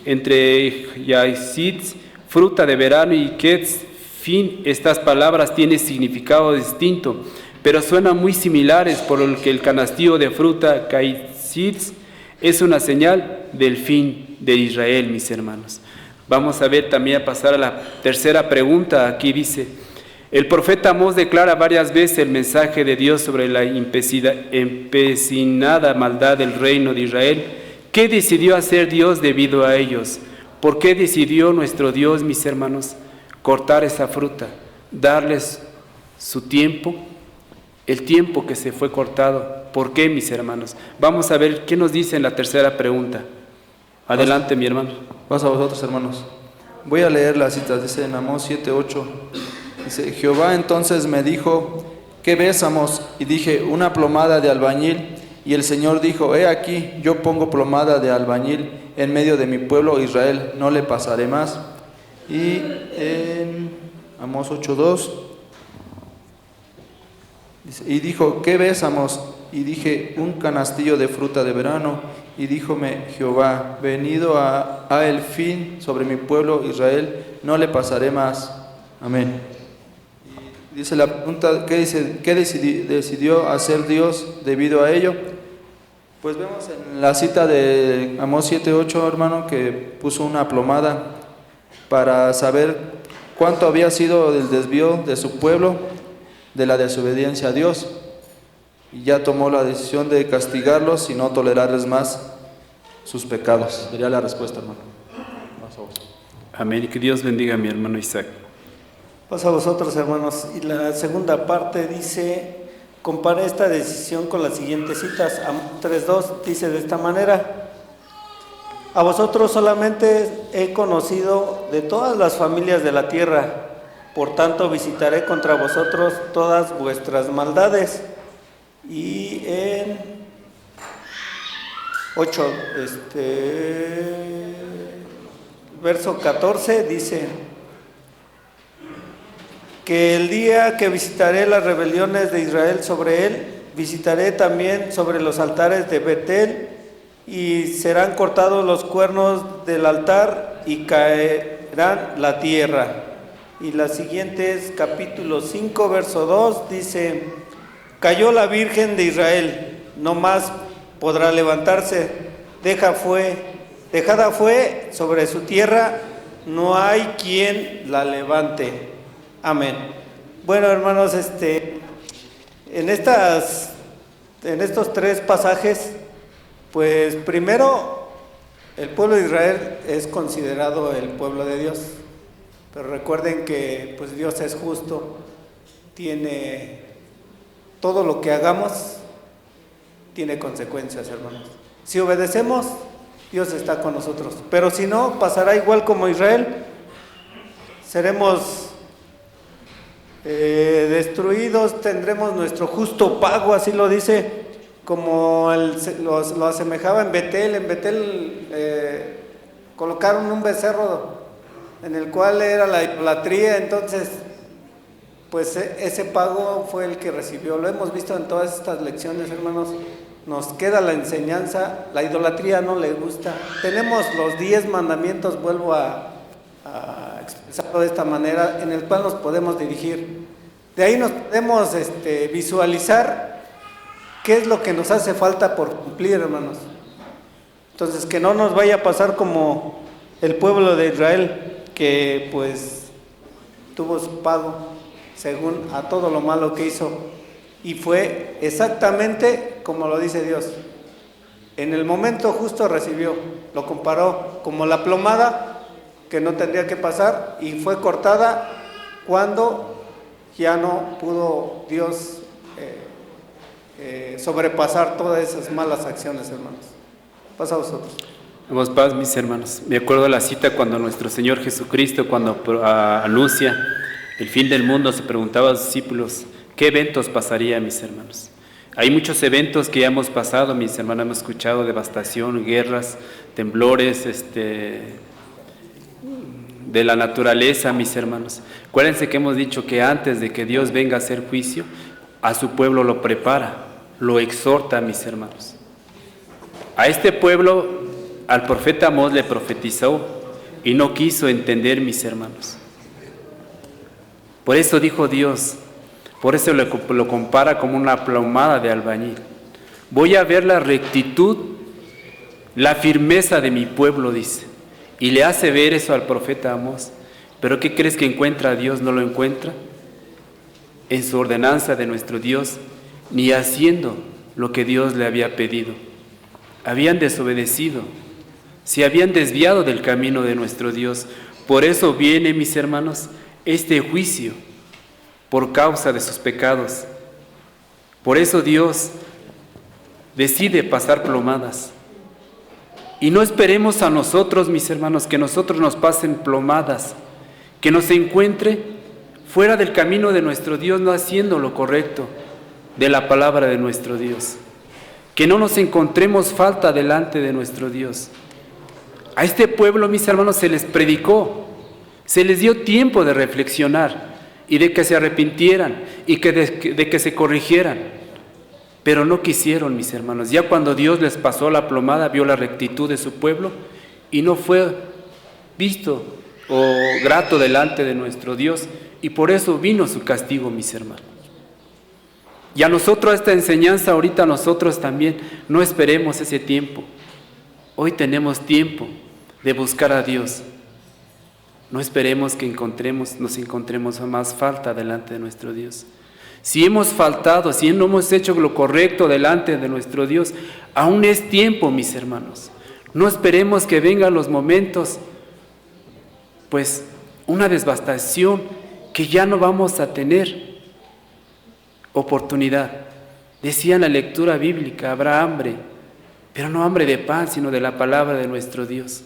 entre yaitz, fruta de verano, y ketz, fin. Estas palabras tienen significado distinto, pero suenan muy similares, por lo que el canastillo de fruta yaitz es una señal del fin de Israel, mis hermanos. Vamos a ver también, a pasar a la tercera pregunta. Aquí dice, el profeta Amós declara varias veces el mensaje de Dios sobre la empecinada maldad del reino de Israel. ¿Qué decidió hacer Dios debido a ellos? ¿Por qué decidió nuestro Dios, mis hermanos, cortar esa fruta? Darles su tiempo, el tiempo que se fue cortado. ¿Por qué, mis hermanos? Vamos a ver qué nos dice en la tercera pregunta. Adelante, mi hermano. Paso a vosotros, hermanos. Voy a leer las citas, dice en Amós 7:8. Dice, Jehová entonces me dijo, ¿qué ves, Amós? Y dije, una plomada de albañil. Y el Señor dijo, he aquí, yo pongo plomada de albañil en medio de mi pueblo Israel, no le pasaré más. Y en Amós 8:2, y dijo, ¿qué ves, Amós? Y dije, un canastillo de fruta de verano. Y díjome, Jehová, venido a el fin sobre mi pueblo Israel, no le pasaré más. Amén. Y dice la pregunta, ¿qué decidió hacer Dios debido a ello? Pues vemos en la cita de Amós 7:8, hermano, que puso una plomada para saber cuánto había sido el desvío de su pueblo de la desobediencia a Dios. Y ya tomó la decisión de castigarlos y no tolerarles más sus pecados. Sería la respuesta, hermano. Amén. Y que Dios bendiga a mi hermano Isaac. Paso a vosotros, hermanos. Y la segunda parte dice, compara esta decisión con las siguientes citas. 3:2 dice de esta manera, a vosotros solamente he conocido de todas las familias de la tierra, Por tanto, visitaré contra vosotros todas vuestras maldades. Y en 8, verso 14 dice que el día que visitaré las rebeliones de Israel sobre él, visitaré también sobre los altares de Betel, y serán cortados los cuernos del altar y caerán la tierra. Y la siguiente es capítulo 5, verso 2, dice: cayó la Virgen de Israel, no más podrá levantarse, dejada fue sobre su tierra, no hay quien la levante. Amén. Bueno, hermanos, en estos 3 pasajes, pues primero, el pueblo de Israel es considerado el pueblo de Dios, pero recuerden que pues Dios es justo, tiene todo lo que hagamos, tiene consecuencias, hermanos. Si obedecemos, Dios está con nosotros, pero si no, pasará igual como Israel, seremos destruidos, tendremos nuestro justo pago, así lo dice, como lo asemejaba en Betel. En Betel colocaron un becerro en el cual era la idolatría, entonces pues ese pago fue el que recibió. Lo hemos visto en todas estas lecciones, hermanos. Nos queda la enseñanza, la idolatría no le gusta. Tenemos los 10 mandamientos, vuelvo a expresarlo de esta manera, en el cual nos podemos dirigir. De ahí nos podemos visualizar qué es lo que nos hace falta por cumplir, hermanos. Entonces, que no nos vaya a pasar como el pueblo de Israel, que pues tuvo su pago según a todo lo malo que hizo, y fue exactamente como lo dice Dios. En el momento justo recibió, lo comparó como la plomada que no tendría que pasar, y fue cortada cuando ya no pudo Dios sobrepasar todas esas malas acciones, hermanos. Pasa a vosotros. Vamos, paz, mis hermanos. Me acuerdo de la cita cuando nuestro Señor Jesucristo, cuando anuncia el fin del mundo, se preguntaba a sus discípulos: ¿qué eventos pasaría, mis hermanos? Hay muchos eventos que ya hemos pasado, mis hermanos. Hemos escuchado devastación, guerras, temblores, de la naturaleza, mis hermanos. Acuérdense que hemos dicho que antes de que Dios venga a hacer juicio, a su pueblo lo prepara, lo exhorta, mis hermanos. A este pueblo, al profeta Amós le profetizó y no quiso entender, mis hermanos. Por eso dijo Dios, por eso lo compara como una plomada de albañil. Voy a ver la rectitud, la firmeza de mi pueblo, dice. Y le hace ver eso al profeta Amós. ¿Pero qué crees que encuentra a Dios? No lo encuentra en su ordenanza de nuestro Dios, ni haciendo lo que Dios le había pedido. Habían desobedecido, se habían desviado del camino de nuestro Dios. Por eso viene, mis hermanos, este juicio por causa de sus pecados. Por eso Dios decide pasar plomadas. Y no esperemos a nosotros, mis hermanos, que nosotros nos pasen plomadas, que nos encuentre fuera del camino de nuestro Dios, no haciendo lo correcto de la palabra de nuestro Dios. Que no nos encontremos falta delante de nuestro Dios. A este pueblo, mis hermanos, se les predicó, se les dio tiempo de reflexionar y de que se arrepintieran y de que se corrigieran. Pero no quisieron, mis hermanos. Ya cuando Dios les pasó la plomada, vio la rectitud de su pueblo y no fue visto o grato delante de nuestro Dios, y por eso vino su castigo, mis hermanos. Y a nosotros esta enseñanza, ahorita nosotros también, no esperemos ese tiempo. Hoy tenemos tiempo de buscar a Dios. No esperemos que nos encontremos más falta delante de nuestro Dios. Si hemos faltado, si no hemos hecho lo correcto delante de nuestro Dios, aún es tiempo, mis hermanos. No esperemos que vengan los momentos, pues una devastación que ya no vamos a tener oportunidad. Decía en la lectura bíblica, habrá hambre, pero no hambre de pan, sino de la palabra de nuestro Dios.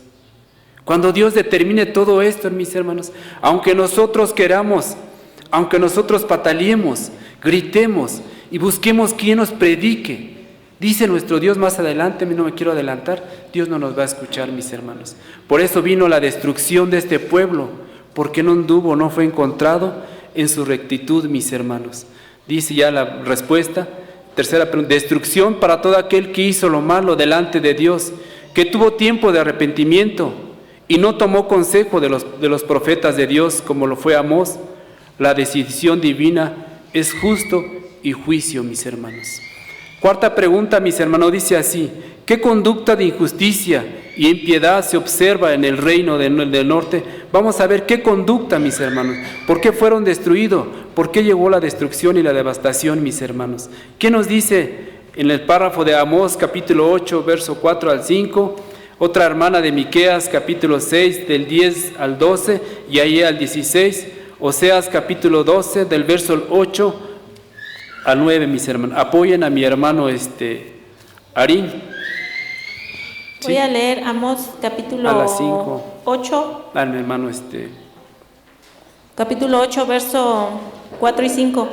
Cuando Dios determine todo esto, mis hermanos, aunque nosotros queramos, aunque nosotros pataleemos, gritemos y busquemos quien nos predique, dice nuestro Dios más adelante, no me quiero adelantar, Dios no nos va a escuchar, mis hermanos. Por eso vino la destrucción de este pueblo, porque no fue encontrado en su rectitud, mis hermanos. Dice ya la respuesta, tercera pregunta: destrucción para todo aquel que hizo lo malo delante de Dios, que tuvo tiempo de arrepentimiento y no tomó consejo de los profetas de Dios, como lo fue Amós. La decisión divina es justo y juicio, mis hermanos. Cuarta pregunta, mis hermanos, dice así: ¿qué conducta de injusticia y impiedad se observa en el reino del norte? Vamos a ver qué conducta, mis hermanos. ¿Por qué fueron destruidos? ¿Por qué llegó la destrucción y la devastación, mis hermanos? ¿Qué nos dice en el párrafo de Amós, capítulo 8, verso 4 al 5? Otra hermana de Miqueas, capítulo 6, del 10 al 12 y ahí al 16. Oseas, capítulo 12, del verso 8 al 9, mis hermanos. Apoyen a mi hermano Arín. ¿Sí? Voy a leer Amós, capítulo 8. A mi hermano Capítulo 8, verso 4 y 5.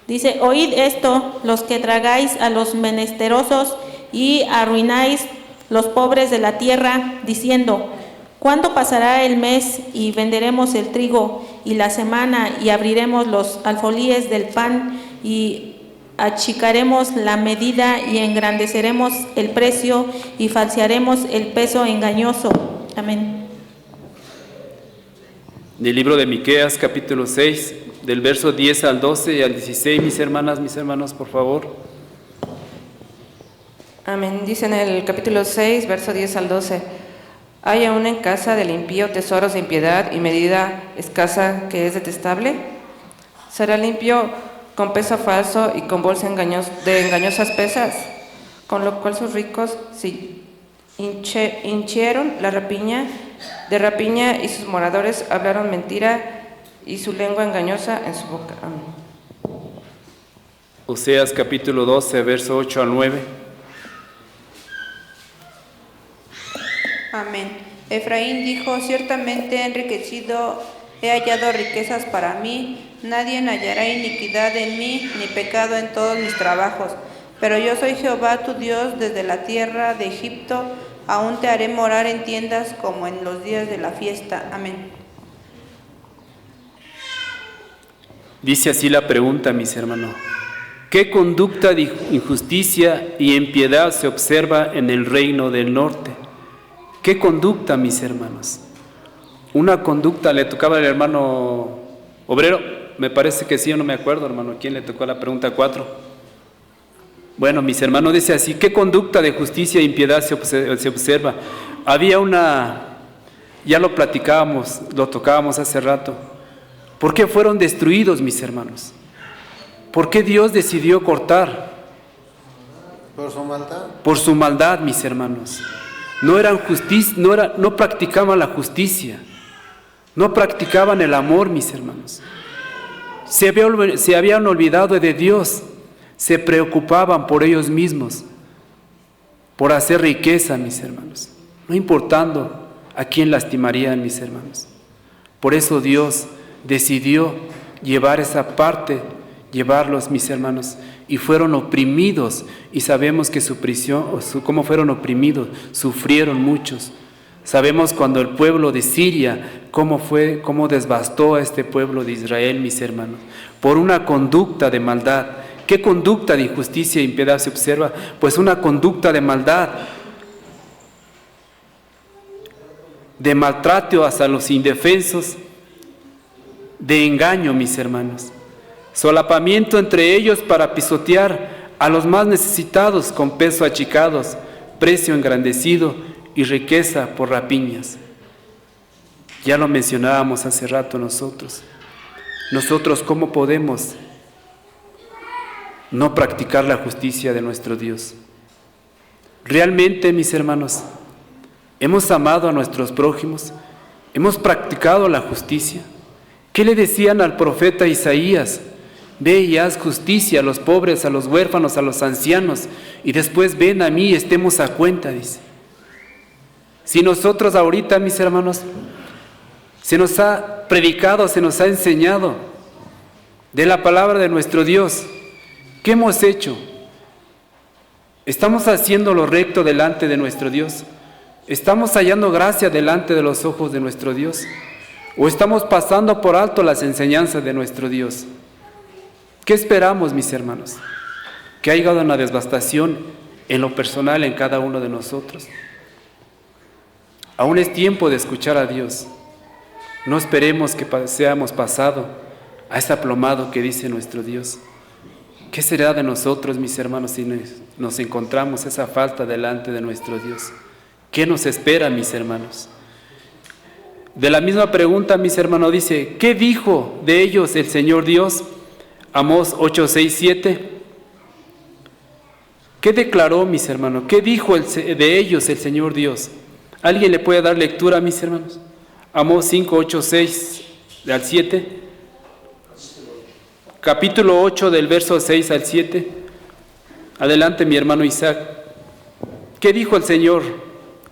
Dice: oíd esto, los que tragáis a los menesterosos y arruináis los pobres de la tierra, diciendo: ¿cuándo pasará el mes y venderemos el trigo y la semana y abriremos los alfolíes del pan y achicaremos la medida y engrandeceremos el precio y falsearemos el peso engañoso? Amén. Del libro de Miqueas, capítulo 6, del verso 10 al 12 y al 16, mis hermanas, mis hermanos, por favor. Amén. Dice en el capítulo 6, verso 10 al 12: ¿hay aún en casa del impío tesoros de impiedad y medida escasa que es detestable? ¿Será limpio con peso falso y con bolsa de engañosas pesas? Con lo cual sus ricos se hinchieron de rapiña y sus moradores hablaron mentira y su lengua engañosa en su boca. Amén. Oseas capítulo 12, verso 8 al 9. Amén. Efraín dijo: ciertamente he enriquecido, he hallado riquezas para mí, nadie hallará iniquidad en mí, ni pecado en todos mis trabajos. Pero yo soy Jehová tu Dios desde la tierra de Egipto, aún te haré morar en tiendas como en los días de la fiesta. Amén. Dice así la pregunta, mis hermanos: ¿qué conducta de injusticia y impiedad se observa en el reino del norte? ¿Qué conducta, mis hermanos? Una conducta, le tocaba al hermano Obrero, me parece que sí, o no me acuerdo, hermano, ¿quién le tocó la pregunta 4? Bueno, mis hermanos, dice así: ¿qué conducta de justicia e impiedad se observa? Había ya lo platicábamos, lo tocábamos hace rato. ¿Por qué fueron destruidos, mis hermanos? ¿Por qué Dios decidió cortar? Por su maldad. Por su maldad, mis hermanos. No practicaban la justicia, no practicaban el amor, mis hermanos. Se habían olvidado de Dios, se preocupaban por ellos mismos, por hacer riqueza, mis hermanos, no importando a quién lastimarían, mis hermanos. Por eso Dios decidió llevar esa parte, llevarlos, mis hermanos, y fueron oprimidos, y sabemos que su prisión, cómo fueron oprimidos, sufrieron muchos. Sabemos cuando el pueblo de Siria, cómo devastó a este pueblo de Israel, mis hermanos, por una conducta de maldad. ¿Qué conducta de injusticia e impiedad se observa? Pues una conducta de maldad, de maltrato hacia los indefensos, de engaño, mis hermanos. Solapamiento entre ellos para pisotear a los más necesitados con peso achicados, precio engrandecido y riqueza por rapiñas. Ya lo mencionábamos hace rato nosotros. Nosotros, ¿cómo podemos no practicar la justicia de nuestro Dios? Realmente, mis hermanos, ¿hemos amado a nuestros prójimos? ¿Hemos practicado la justicia? ¿Qué le decían al profeta Isaías? Ve y haz justicia a los pobres, a los huérfanos, a los ancianos, y después ven a mí y estemos a cuenta, dice. Si nosotros ahorita, mis hermanos, se nos ha predicado, se nos ha enseñado de la palabra de nuestro Dios, ¿qué hemos hecho? ¿Estamos haciendo lo recto delante de nuestro Dios? ¿Estamos hallando gracia delante de los ojos de nuestro Dios? ¿O estamos pasando por alto las enseñanzas de nuestro Dios? ¿Qué esperamos, mis hermanos? Que haya una devastación en lo personal en cada uno de nosotros. Aún es tiempo de escuchar a Dios. No esperemos que seamos pasado a ese aplomado que dice nuestro Dios. ¿Qué será de nosotros, mis hermanos, si nos encontramos esa falta delante de nuestro Dios? ¿Qué nos espera, mis hermanos? De la misma pregunta, mis hermanos, dice, ¿qué dijo de ellos el Señor Dios? Amós 8, 6, 7. ¿Qué declaró, mis hermanos? ¿Qué dijo de ellos el Señor Dios? ¿Alguien le puede dar lectura, mis hermanos? Amós 5, 8, 6 al 7. Capítulo 8 del verso 6 al 7. Adelante, mi hermano Isaac. ¿Qué dijo el Señor?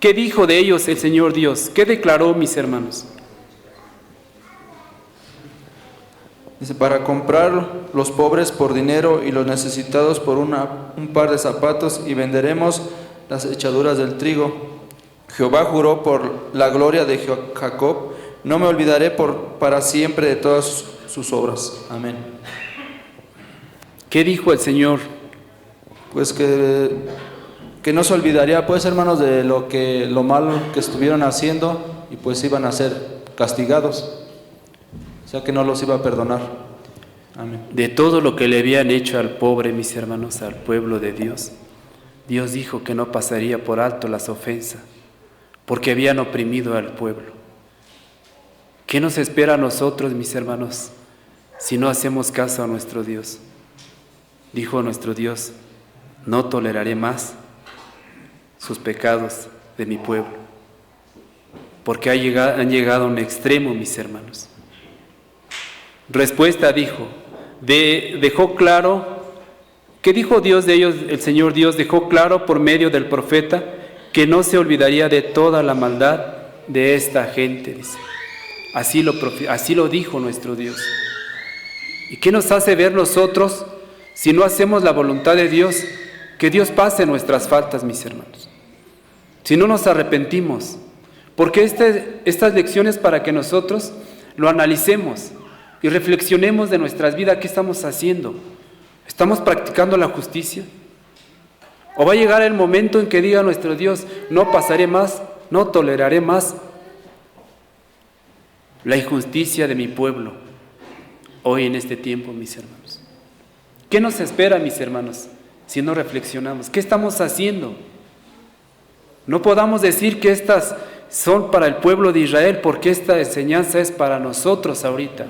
¿Qué dijo de ellos el Señor Dios? ¿Qué declaró, mis hermanos? Dice, para comprar los pobres por dinero y los necesitados por un par de zapatos, y venderemos las echaduras del trigo. Jehová juró por la gloria de Jacob, no me olvidaré para siempre de todas sus obras. Amén. ¿Qué dijo el Señor? Pues que no se olvidaría, pues, hermanos, de lo malo que estuvieron haciendo, y pues iban a ser castigados. O sea, que no los iba a perdonar. Amén. De todo lo que le habían hecho al pobre, mis hermanos, al pueblo de Dios, Dios dijo que no pasaría por alto las ofensas, porque habían oprimido al pueblo. ¿Qué nos espera a nosotros, mis hermanos, si no hacemos caso a nuestro Dios? Dijo nuestro Dios, no toleraré más sus pecados de mi pueblo, porque han llegado a un extremo, mis hermanos. Respuesta dejó claro, ¿qué dijo Dios de ellos? El Señor Dios dejó claro por medio del profeta que no se olvidaría de toda la maldad de esta gente, dice. Así lo dijo nuestro Dios. ¿Y qué nos hace ver nosotros si no hacemos la voluntad de Dios? Que Dios pase nuestras faltas, mis hermanos. Si no nos arrepentimos, porque estas lecciones para que nosotros lo analicemos y reflexionemos de nuestras vidas, ¿qué estamos haciendo? ¿Estamos practicando la justicia? ¿O va a llegar el momento en que diga nuestro Dios, no pasaré más, no toleraré más la injusticia de mi pueblo? Hoy en este tiempo, mis hermanos, ¿qué nos espera, mis hermanos, si no reflexionamos? ¿Qué estamos haciendo? No podamos decir que estas son para el pueblo de Israel, porque esta enseñanza es para nosotros ahorita.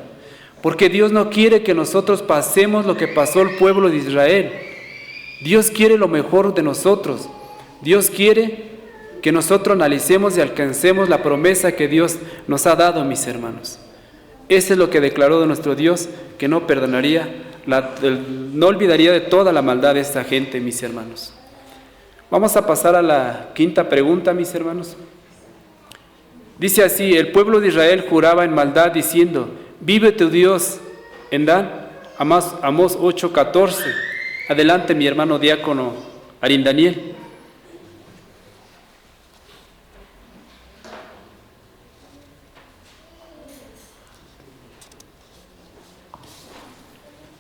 Porque Dios no quiere que nosotros pasemos lo que pasó el pueblo de Israel. Dios quiere lo mejor de nosotros. Dios quiere que nosotros analicemos y alcancemos la promesa que Dios nos ha dado, mis hermanos. Eso es lo que declaró de nuestro Dios, que no perdonaría, no olvidaría de toda la maldad de esta gente, mis hermanos. Vamos a pasar a la quinta pregunta, mis hermanos. Dice así, el pueblo de Israel juraba en maldad diciendo, vive tu Dios en Dan. Amós 8:14. Adelante, mi hermano diácono Arin Daniel.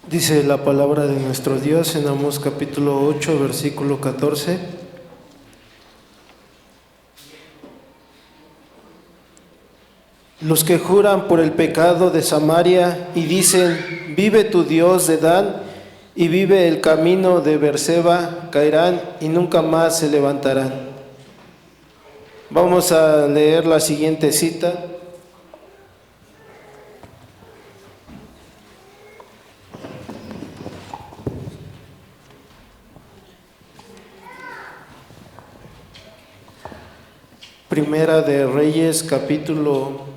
Dice la palabra de nuestro Dios en Amós capítulo 8, versículo 14. Los que juran por el pecado de Samaria y dicen, vive tu Dios de Dan y vive el camino de Beerseba, caerán y nunca más se levantarán. Vamos a leer la siguiente cita. Primera de Reyes, capítulo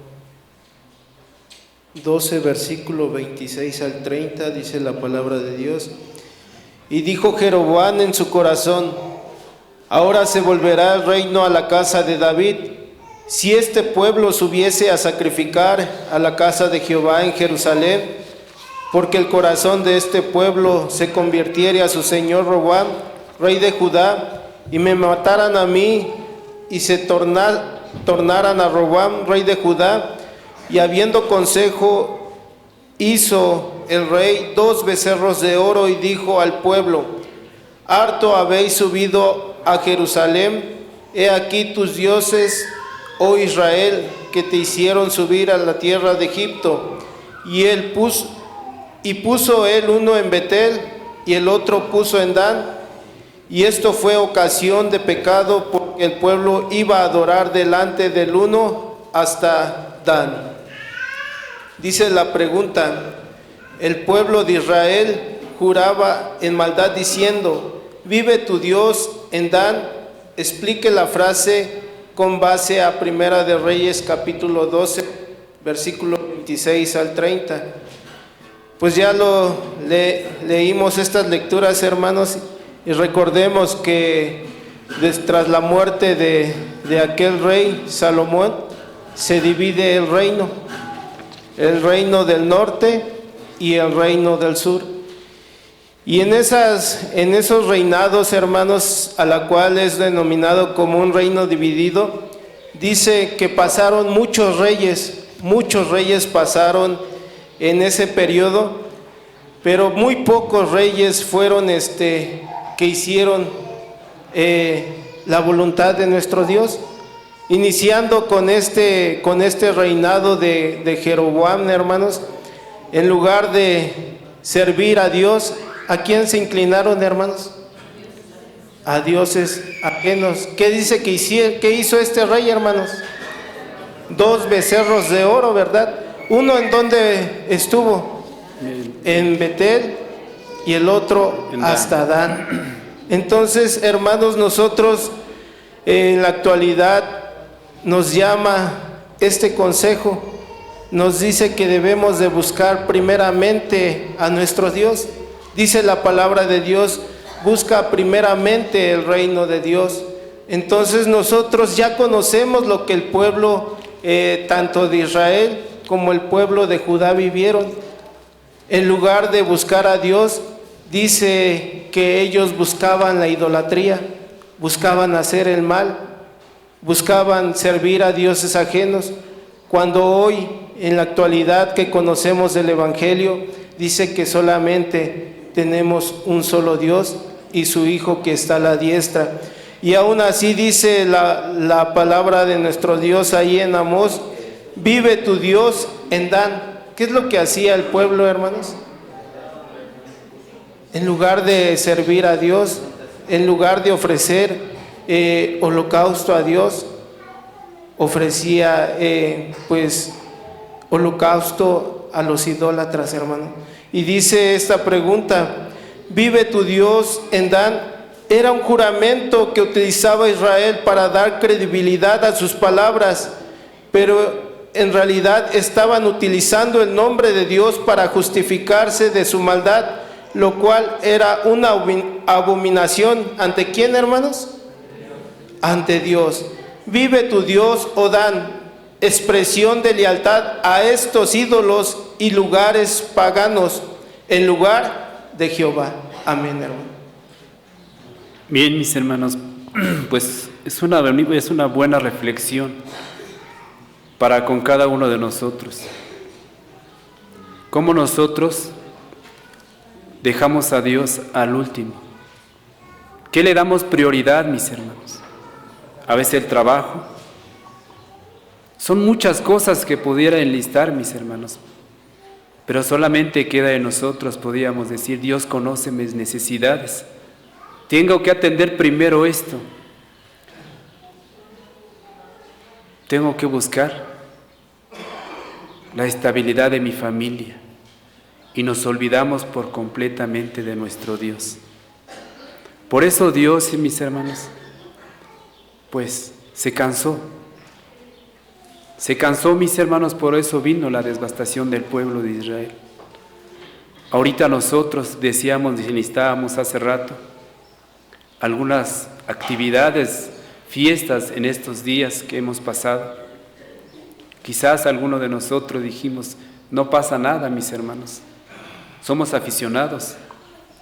12, versículo 26 al 30, dice la palabra de Dios. Y dijo Jeroboam en su corazón, Ahora se volverá el reino a la casa de David. Si este pueblo subiese a sacrificar a la casa de Jehová en Jerusalén, porque el corazón de este pueblo se convirtiere a su señor Roboam, rey de Judá, y me mataran a mí, y se tornaran a Roboam, rey de Judá, y habiendo consejo, hizo el rey 2 becerros de oro, y dijo al pueblo: harto habéis subido a Jerusalén, he aquí tus dioses, oh Israel, que te hicieron subir a la tierra de Egipto. Y puso él uno en Betel, y el otro puso en Dan, y esto fue ocasión de pecado, porque el pueblo iba a adorar delante del uno hasta Dan. Dice la pregunta: el pueblo de Israel juraba en maldad diciendo: vive tu Dios en Dan. Explique la frase con base a Primera de Reyes capítulo 12, versículo 26 al 30. Pues ya leímos estas lecturas, hermanos, y recordemos que tras la muerte de aquel rey Salomón, se divide el reino del norte y el reino del sur. Y en esos reinados, hermanos, a la cual es denominado como un reino dividido, dice que pasaron muchos reyes pasaron en ese periodo, pero muy pocos reyes fueron que hicieron la voluntad de nuestro Dios. Iniciando con este reinado de Jeroboam, hermanos, en lugar de servir a Dios, ¿a quién se inclinaron, hermanos? A dioses ajenos. ¿Qué dice que hizo este rey, hermanos? 2 becerros de oro, ¿verdad? Uno en donde estuvo, en Betel, y el otro hasta Dan. Entonces, hermanos, nosotros en la actualidad nos llama este consejo, nos dice que debemos de buscar primeramente a nuestro Dios. Dice la palabra de Dios: busca primeramente el reino de Dios. Entonces nosotros ya conocemos lo que el pueblo tanto de Israel como el pueblo de Judá vivieron. En lugar de buscar a Dios, dice que ellos buscaban la idolatría, buscaban hacer el mal, buscaban servir a dioses ajenos, cuando hoy, en la actualidad que conocemos del Evangelio, dice que solamente tenemos un solo Dios y su Hijo que está a la diestra. Y aún así dice la palabra de nuestro Dios ahí en Amós: vive tu Dios en Dan. ¿Qué es lo que hacía el pueblo, hermanos? En lugar de servir a Dios, en lugar de ofrecer holocausto a Dios, ofrecía holocausto a los idólatras, hermano. Y dice esta pregunta: vive tu Dios en Dan. Era un juramento que utilizaba Israel para dar credibilidad a sus palabras, pero en realidad estaban utilizando el nombre de Dios para justificarse de su maldad, lo cual era una abominación. ¿Ante quién, hermanos? Ante Dios. Vive tu Dios, oh Dan, expresión de lealtad a estos ídolos y lugares paganos, en lugar de Jehová. Amén, hermano. Bien, mis hermanos, pues es una buena reflexión para con cada uno de nosotros. Cómo nosotros dejamos a Dios al último. ¿Qué le damos prioridad, mis hermanos? A veces el trabajo. Son muchas cosas que pudiera enlistar, mis hermanos, pero solamente queda en nosotros, podríamos decir: Dios conoce mis necesidades. Tengo que atender primero esto. Tengo que buscar la estabilidad de mi familia. Y nos olvidamos por completamente de nuestro Dios. Por eso Dios, mis hermanos, pues se cansó. Se cansó, mis hermanos, por eso vino la devastación del pueblo de Israel. Ahorita nosotros decíamos y necesitábamos hace rato algunas actividades, fiestas en estos días que hemos pasado. Quizás alguno de nosotros dijimos, no pasa nada, mis hermanos. Somos aficionados,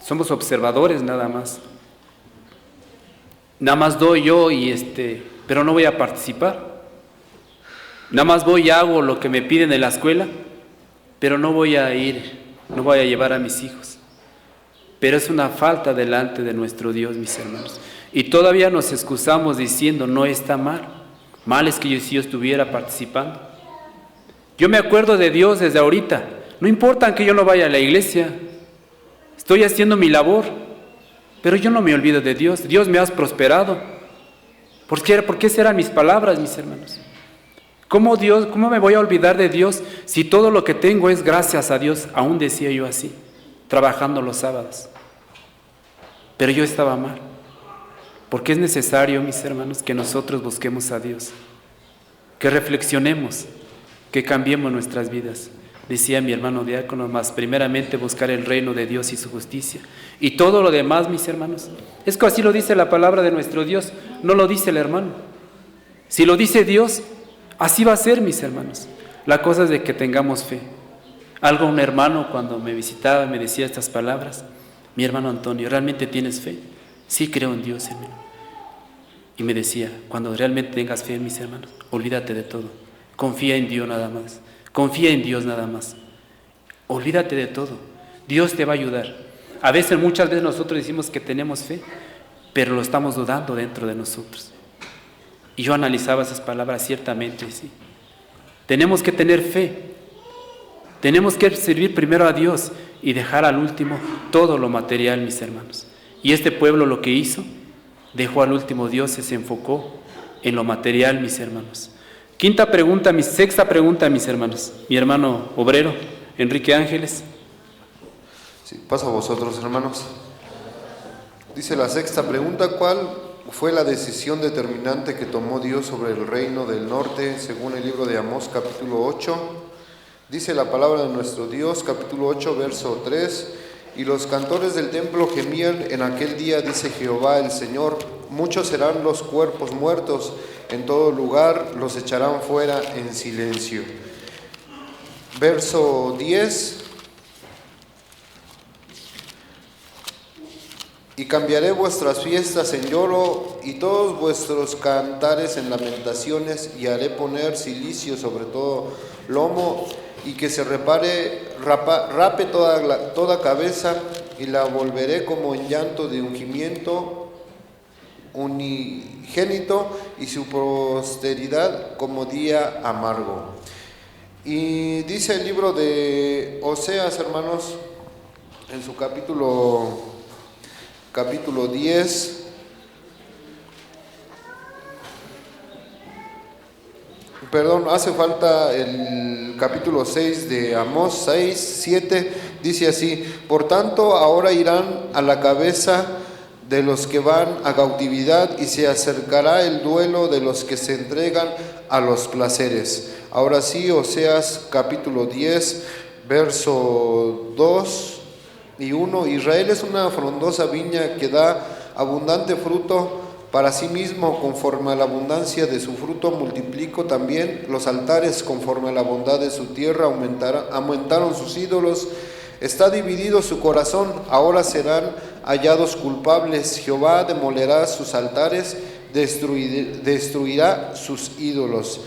somos observadores nada más. Nada más doy yo pero no voy a participar. Nada más voy y hago lo que me piden en la escuela, pero no voy a ir, no voy a llevar a mis hijos. Pero es una falta delante de nuestro Dios, mis hermanos. Y todavía nos excusamos diciendo, no está mal. Mal es que si yo estuviera participando. Yo me acuerdo de Dios desde ahorita. No importa que yo no vaya a la iglesia. Estoy haciendo mi labor. Pero yo no me olvido de Dios. Dios me ha prosperado. ¿Por qué serán mis palabras, mis hermanos? ¿Cómo me voy a olvidar de Dios si todo lo que tengo es gracias a Dios? Aún decía yo así, trabajando los sábados. Pero yo estaba mal. Porque es necesario, mis hermanos, que nosotros busquemos a Dios. Que reflexionemos, que cambiemos nuestras vidas. Decía mi hermano diácono, más primeramente buscar el reino de Dios y su justicia. Y todo lo demás, mis hermanos, es que así lo dice la palabra de nuestro Dios, no lo dice el hermano. Si lo dice Dios, así va a ser, mis hermanos. La cosa es de que tengamos fe. Un hermano cuando me visitaba me decía estas palabras, mi hermano Antonio, ¿realmente tienes fe? Sí, creo en Dios, hermano. Y me decía, cuando realmente tengas fe, mis hermanos, olvídate de todo. Confía en Dios nada más. Confía en Dios nada más. Olvídate de todo. Dios te va a ayudar. Muchas veces nosotros decimos que tenemos fe, pero lo estamos dudando dentro de nosotros. Y yo analizaba esas palabras, ciertamente, sí. Tenemos que tener fe. Tenemos que servir primero a Dios y dejar al último todo lo material, mis hermanos. Y este pueblo lo que hizo, dejó al último Dios y se enfocó en lo material, mis hermanos. Sexta pregunta, mis hermanos. Mi hermano obrero, Enrique Ángeles. Sí, paso a vosotros, hermanos. Dice la sexta pregunta, ¿cuál fue la decisión determinante que tomó Dios sobre el reino del norte, según el libro de Amós, capítulo 8? Dice la palabra de nuestro Dios, capítulo 8, verso 3, y los cantores del templo gemían en aquel día, dice Jehová el Señor, muchos serán los cuerpos muertos, en todo lugar los echarán fuera en silencio. Verso 10, y cambiaré vuestras fiestas en lloro y todos vuestros cantares en lamentaciones, y haré poner cilicio sobre todo lomo, y que se rape toda cabeza, y la volveré como en llanto de ungimiento unigénito, y su posteridad como día amargo. Y dice el libro de Oseas, hermanos, en su capítulo 10, hace falta el capítulo 6 de Amós, 7, dice así: por tanto, ahora irán a la cabeza de los que van a cautividad, y se acercará el duelo de los que se entregan a los placeres. Ahora sí, Oseas capítulo 10, verso 2 y 1. Israel es una frondosa viña que da abundante fruto para sí mismo, conforme a la abundancia de su fruto multiplico también los altares, conforme a la bondad de su tierra aumentaron sus ídolos. Está dividido su corazón, ahora serán hallados culpables. Jehová demolerá sus altares, destruirá sus ídolos.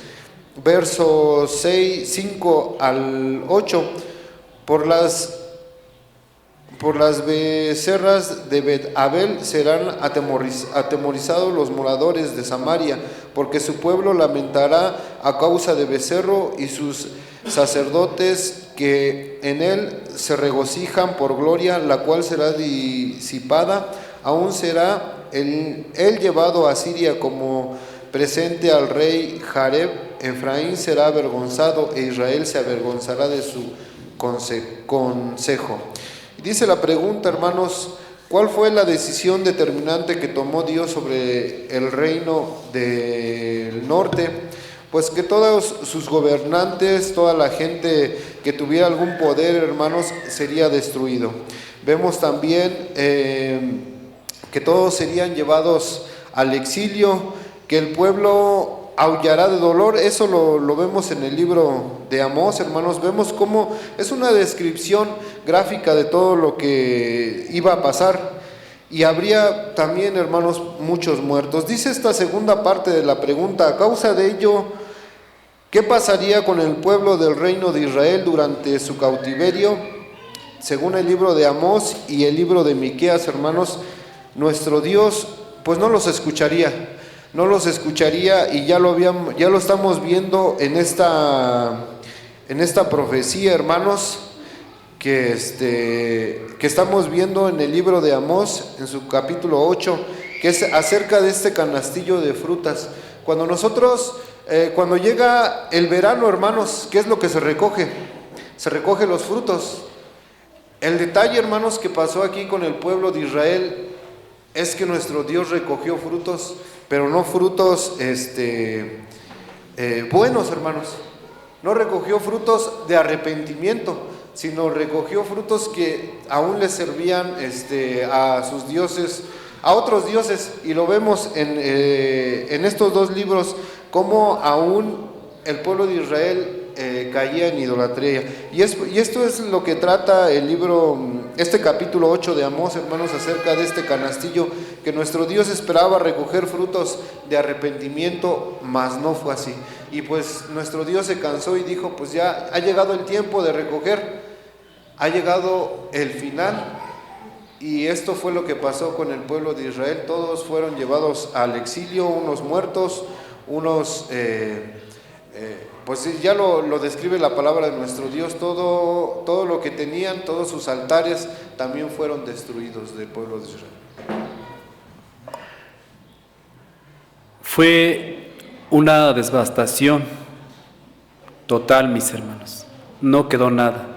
Versos 5 al 8. Por las becerras de Bet-Abel serán atemorizados los moradores de Samaria, porque su pueblo lamentará a causa de becerro, y sus sacerdotes que en él se regocijan por gloria, la cual será disipada. Aún será él llevado a Siria como presente al rey Jareb. Efraín será avergonzado, e Israel se avergonzará de su consejo. Dice la pregunta, hermanos, ¿cuál fue la decisión determinante que tomó Dios sobre el reino del norte? Pues que todos sus gobernantes, toda la gente que tuviera algún poder, hermanos, sería destruido. Vemos también que que todos serían llevados al exilio, que el pueblo aullará de dolor. Eso lo vemos en el libro de Amós, hermanos. Vemos cómo es una descripción gráfica de todo lo que iba a pasar. Y habría también, hermanos, muchos muertos. Dice esta segunda parte de la pregunta: a causa de ello, ¿qué pasaría con el pueblo del reino de Israel durante su cautiverio? Según el libro de Amós y el libro de Miqueas, hermanos, nuestro Dios pues no los escucharía, y ya lo estamos viendo en esta profecía, hermanos, que estamos viendo en el libro de Amós, en su capítulo 8, que es acerca de este canastillo de frutas. Cuando llega el verano, hermanos, ¿qué es lo que se recoge? Se recoge los frutos. El detalle, hermanos, que pasó aquí con el pueblo de Israel es que nuestro Dios recogió frutos, pero no frutos buenos, hermanos. No recogió frutos de arrepentimiento, sino recogió frutos que aún les servían a sus dioses, a otros dioses. Y lo vemos en estos dos libros, cómo aún el pueblo de Israel caía en idolatría. Y esto es lo que trata el libro, este capítulo 8 de Amós, hermanos, acerca de este canastillo, que nuestro Dios esperaba recoger frutos de arrepentimiento, mas no fue así. Y pues nuestro Dios se cansó y dijo: pues ya ha llegado el tiempo de recoger, ha llegado el final. Y esto fue lo que pasó con el pueblo de Israel. Todos fueron llevados al exilio, unos muertos, unos pues ya lo describe la palabra de nuestro Dios. Todo lo que tenían, todos sus altares también fueron destruidos del pueblo de Israel. Fue una devastación total, mis hermanos. No quedó nada.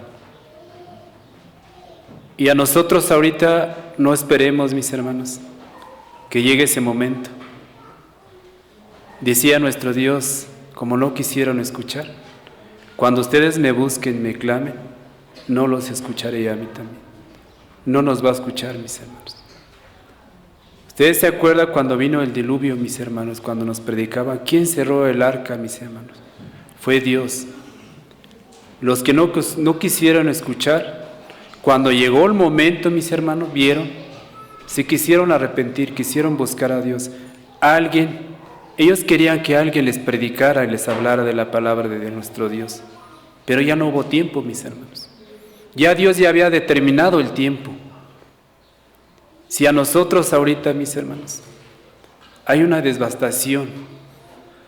Y a nosotros ahorita no esperemos, mis hermanos, que llegue ese momento. Decía nuestro Dios: como no quisieron escuchar, cuando ustedes me busquen, me clamen, no los escucharé a mí también. No nos va a escuchar, mis hermanos. ¿Ustedes se acuerdan cuando vino el diluvio, mis hermanos, cuando nos predicaban? ¿Quién cerró el arca, mis hermanos? Fue Dios. Los que no quisieron escuchar, cuando llegó el momento, mis hermanos, vieron, se quisieron arrepentir, quisieron buscar a Dios. Ellos querían que alguien les predicara y les hablara de la palabra de nuestro Dios. Pero ya no hubo tiempo, mis hermanos. Ya Dios ya había determinado el tiempo. Si a nosotros ahorita, mis hermanos, hay una devastación.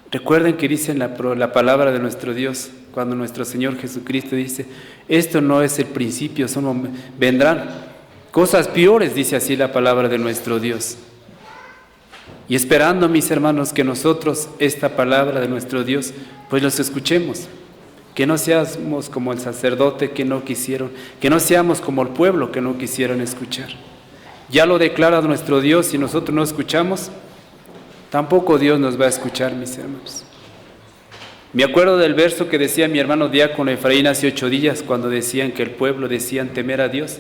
Recuerden que dice la palabra de nuestro Dios, cuando nuestro Señor Jesucristo dice: esto no es el principio, vendrán cosas peores, dice así la palabra de nuestro Dios. Y esperando, mis hermanos, que nosotros esta palabra de nuestro Dios, pues los escuchemos. Que no seamos como el sacerdote que no quisieron, que no seamos como el pueblo que no quisieron escuchar. Ya lo declara nuestro Dios, si nosotros no escuchamos, tampoco Dios nos va a escuchar, mis hermanos. Me acuerdo del verso que decía mi hermano diácono Efraín hace 8 días, cuando decían que el pueblo decían temer a Dios.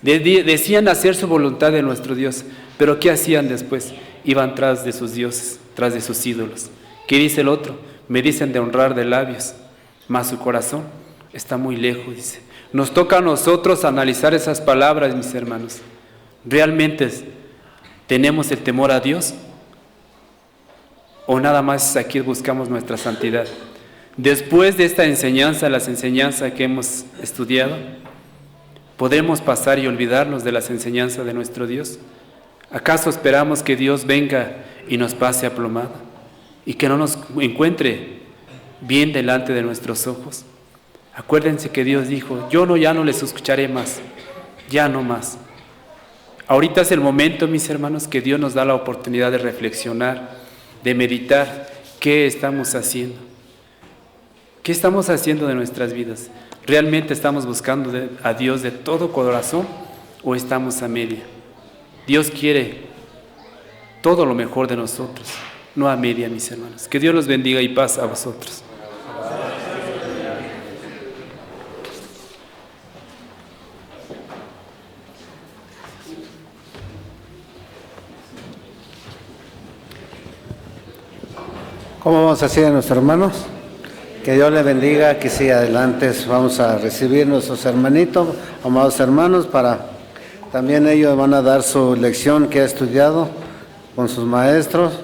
Decían hacer su voluntad de nuestro Dios, pero ¿qué hacían después? Iban tras de sus dioses, tras de sus ídolos. ¿Qué dice el otro? Me dicen de honrar de labios, mas su corazón está muy lejos, dice. Nos toca a nosotros analizar esas palabras, mis hermanos. ¿Realmente tenemos el temor a Dios? ¿O nada más aquí buscamos nuestra santidad? Después de esta enseñanza, las enseñanzas que hemos estudiado, ¿podremos pasar y olvidarnos de las enseñanzas de nuestro Dios? ¿Acaso esperamos que Dios venga y nos pase aplomada y que no nos encuentre bien delante de nuestros ojos? Acuérdense que Dios dijo: ya no les escucharé más, ya no más. Ahorita es el momento, mis hermanos, que Dios nos da la oportunidad de reflexionar, de meditar qué estamos haciendo. ¿Qué estamos haciendo de nuestras vidas? ¿Realmente estamos buscando a Dios de todo corazón o estamos a media? Dios quiere todo lo mejor de nosotros, no a media, mis hermanos. Que Dios los bendiga y paz a vosotros. ¿Cómo vamos así a nuestros hermanos? Que Dios les bendiga, que siga adelante. Vamos a recibir nuestros hermanitos, amados hermanos, para también ellos van a dar su lección que ha estudiado con sus maestros.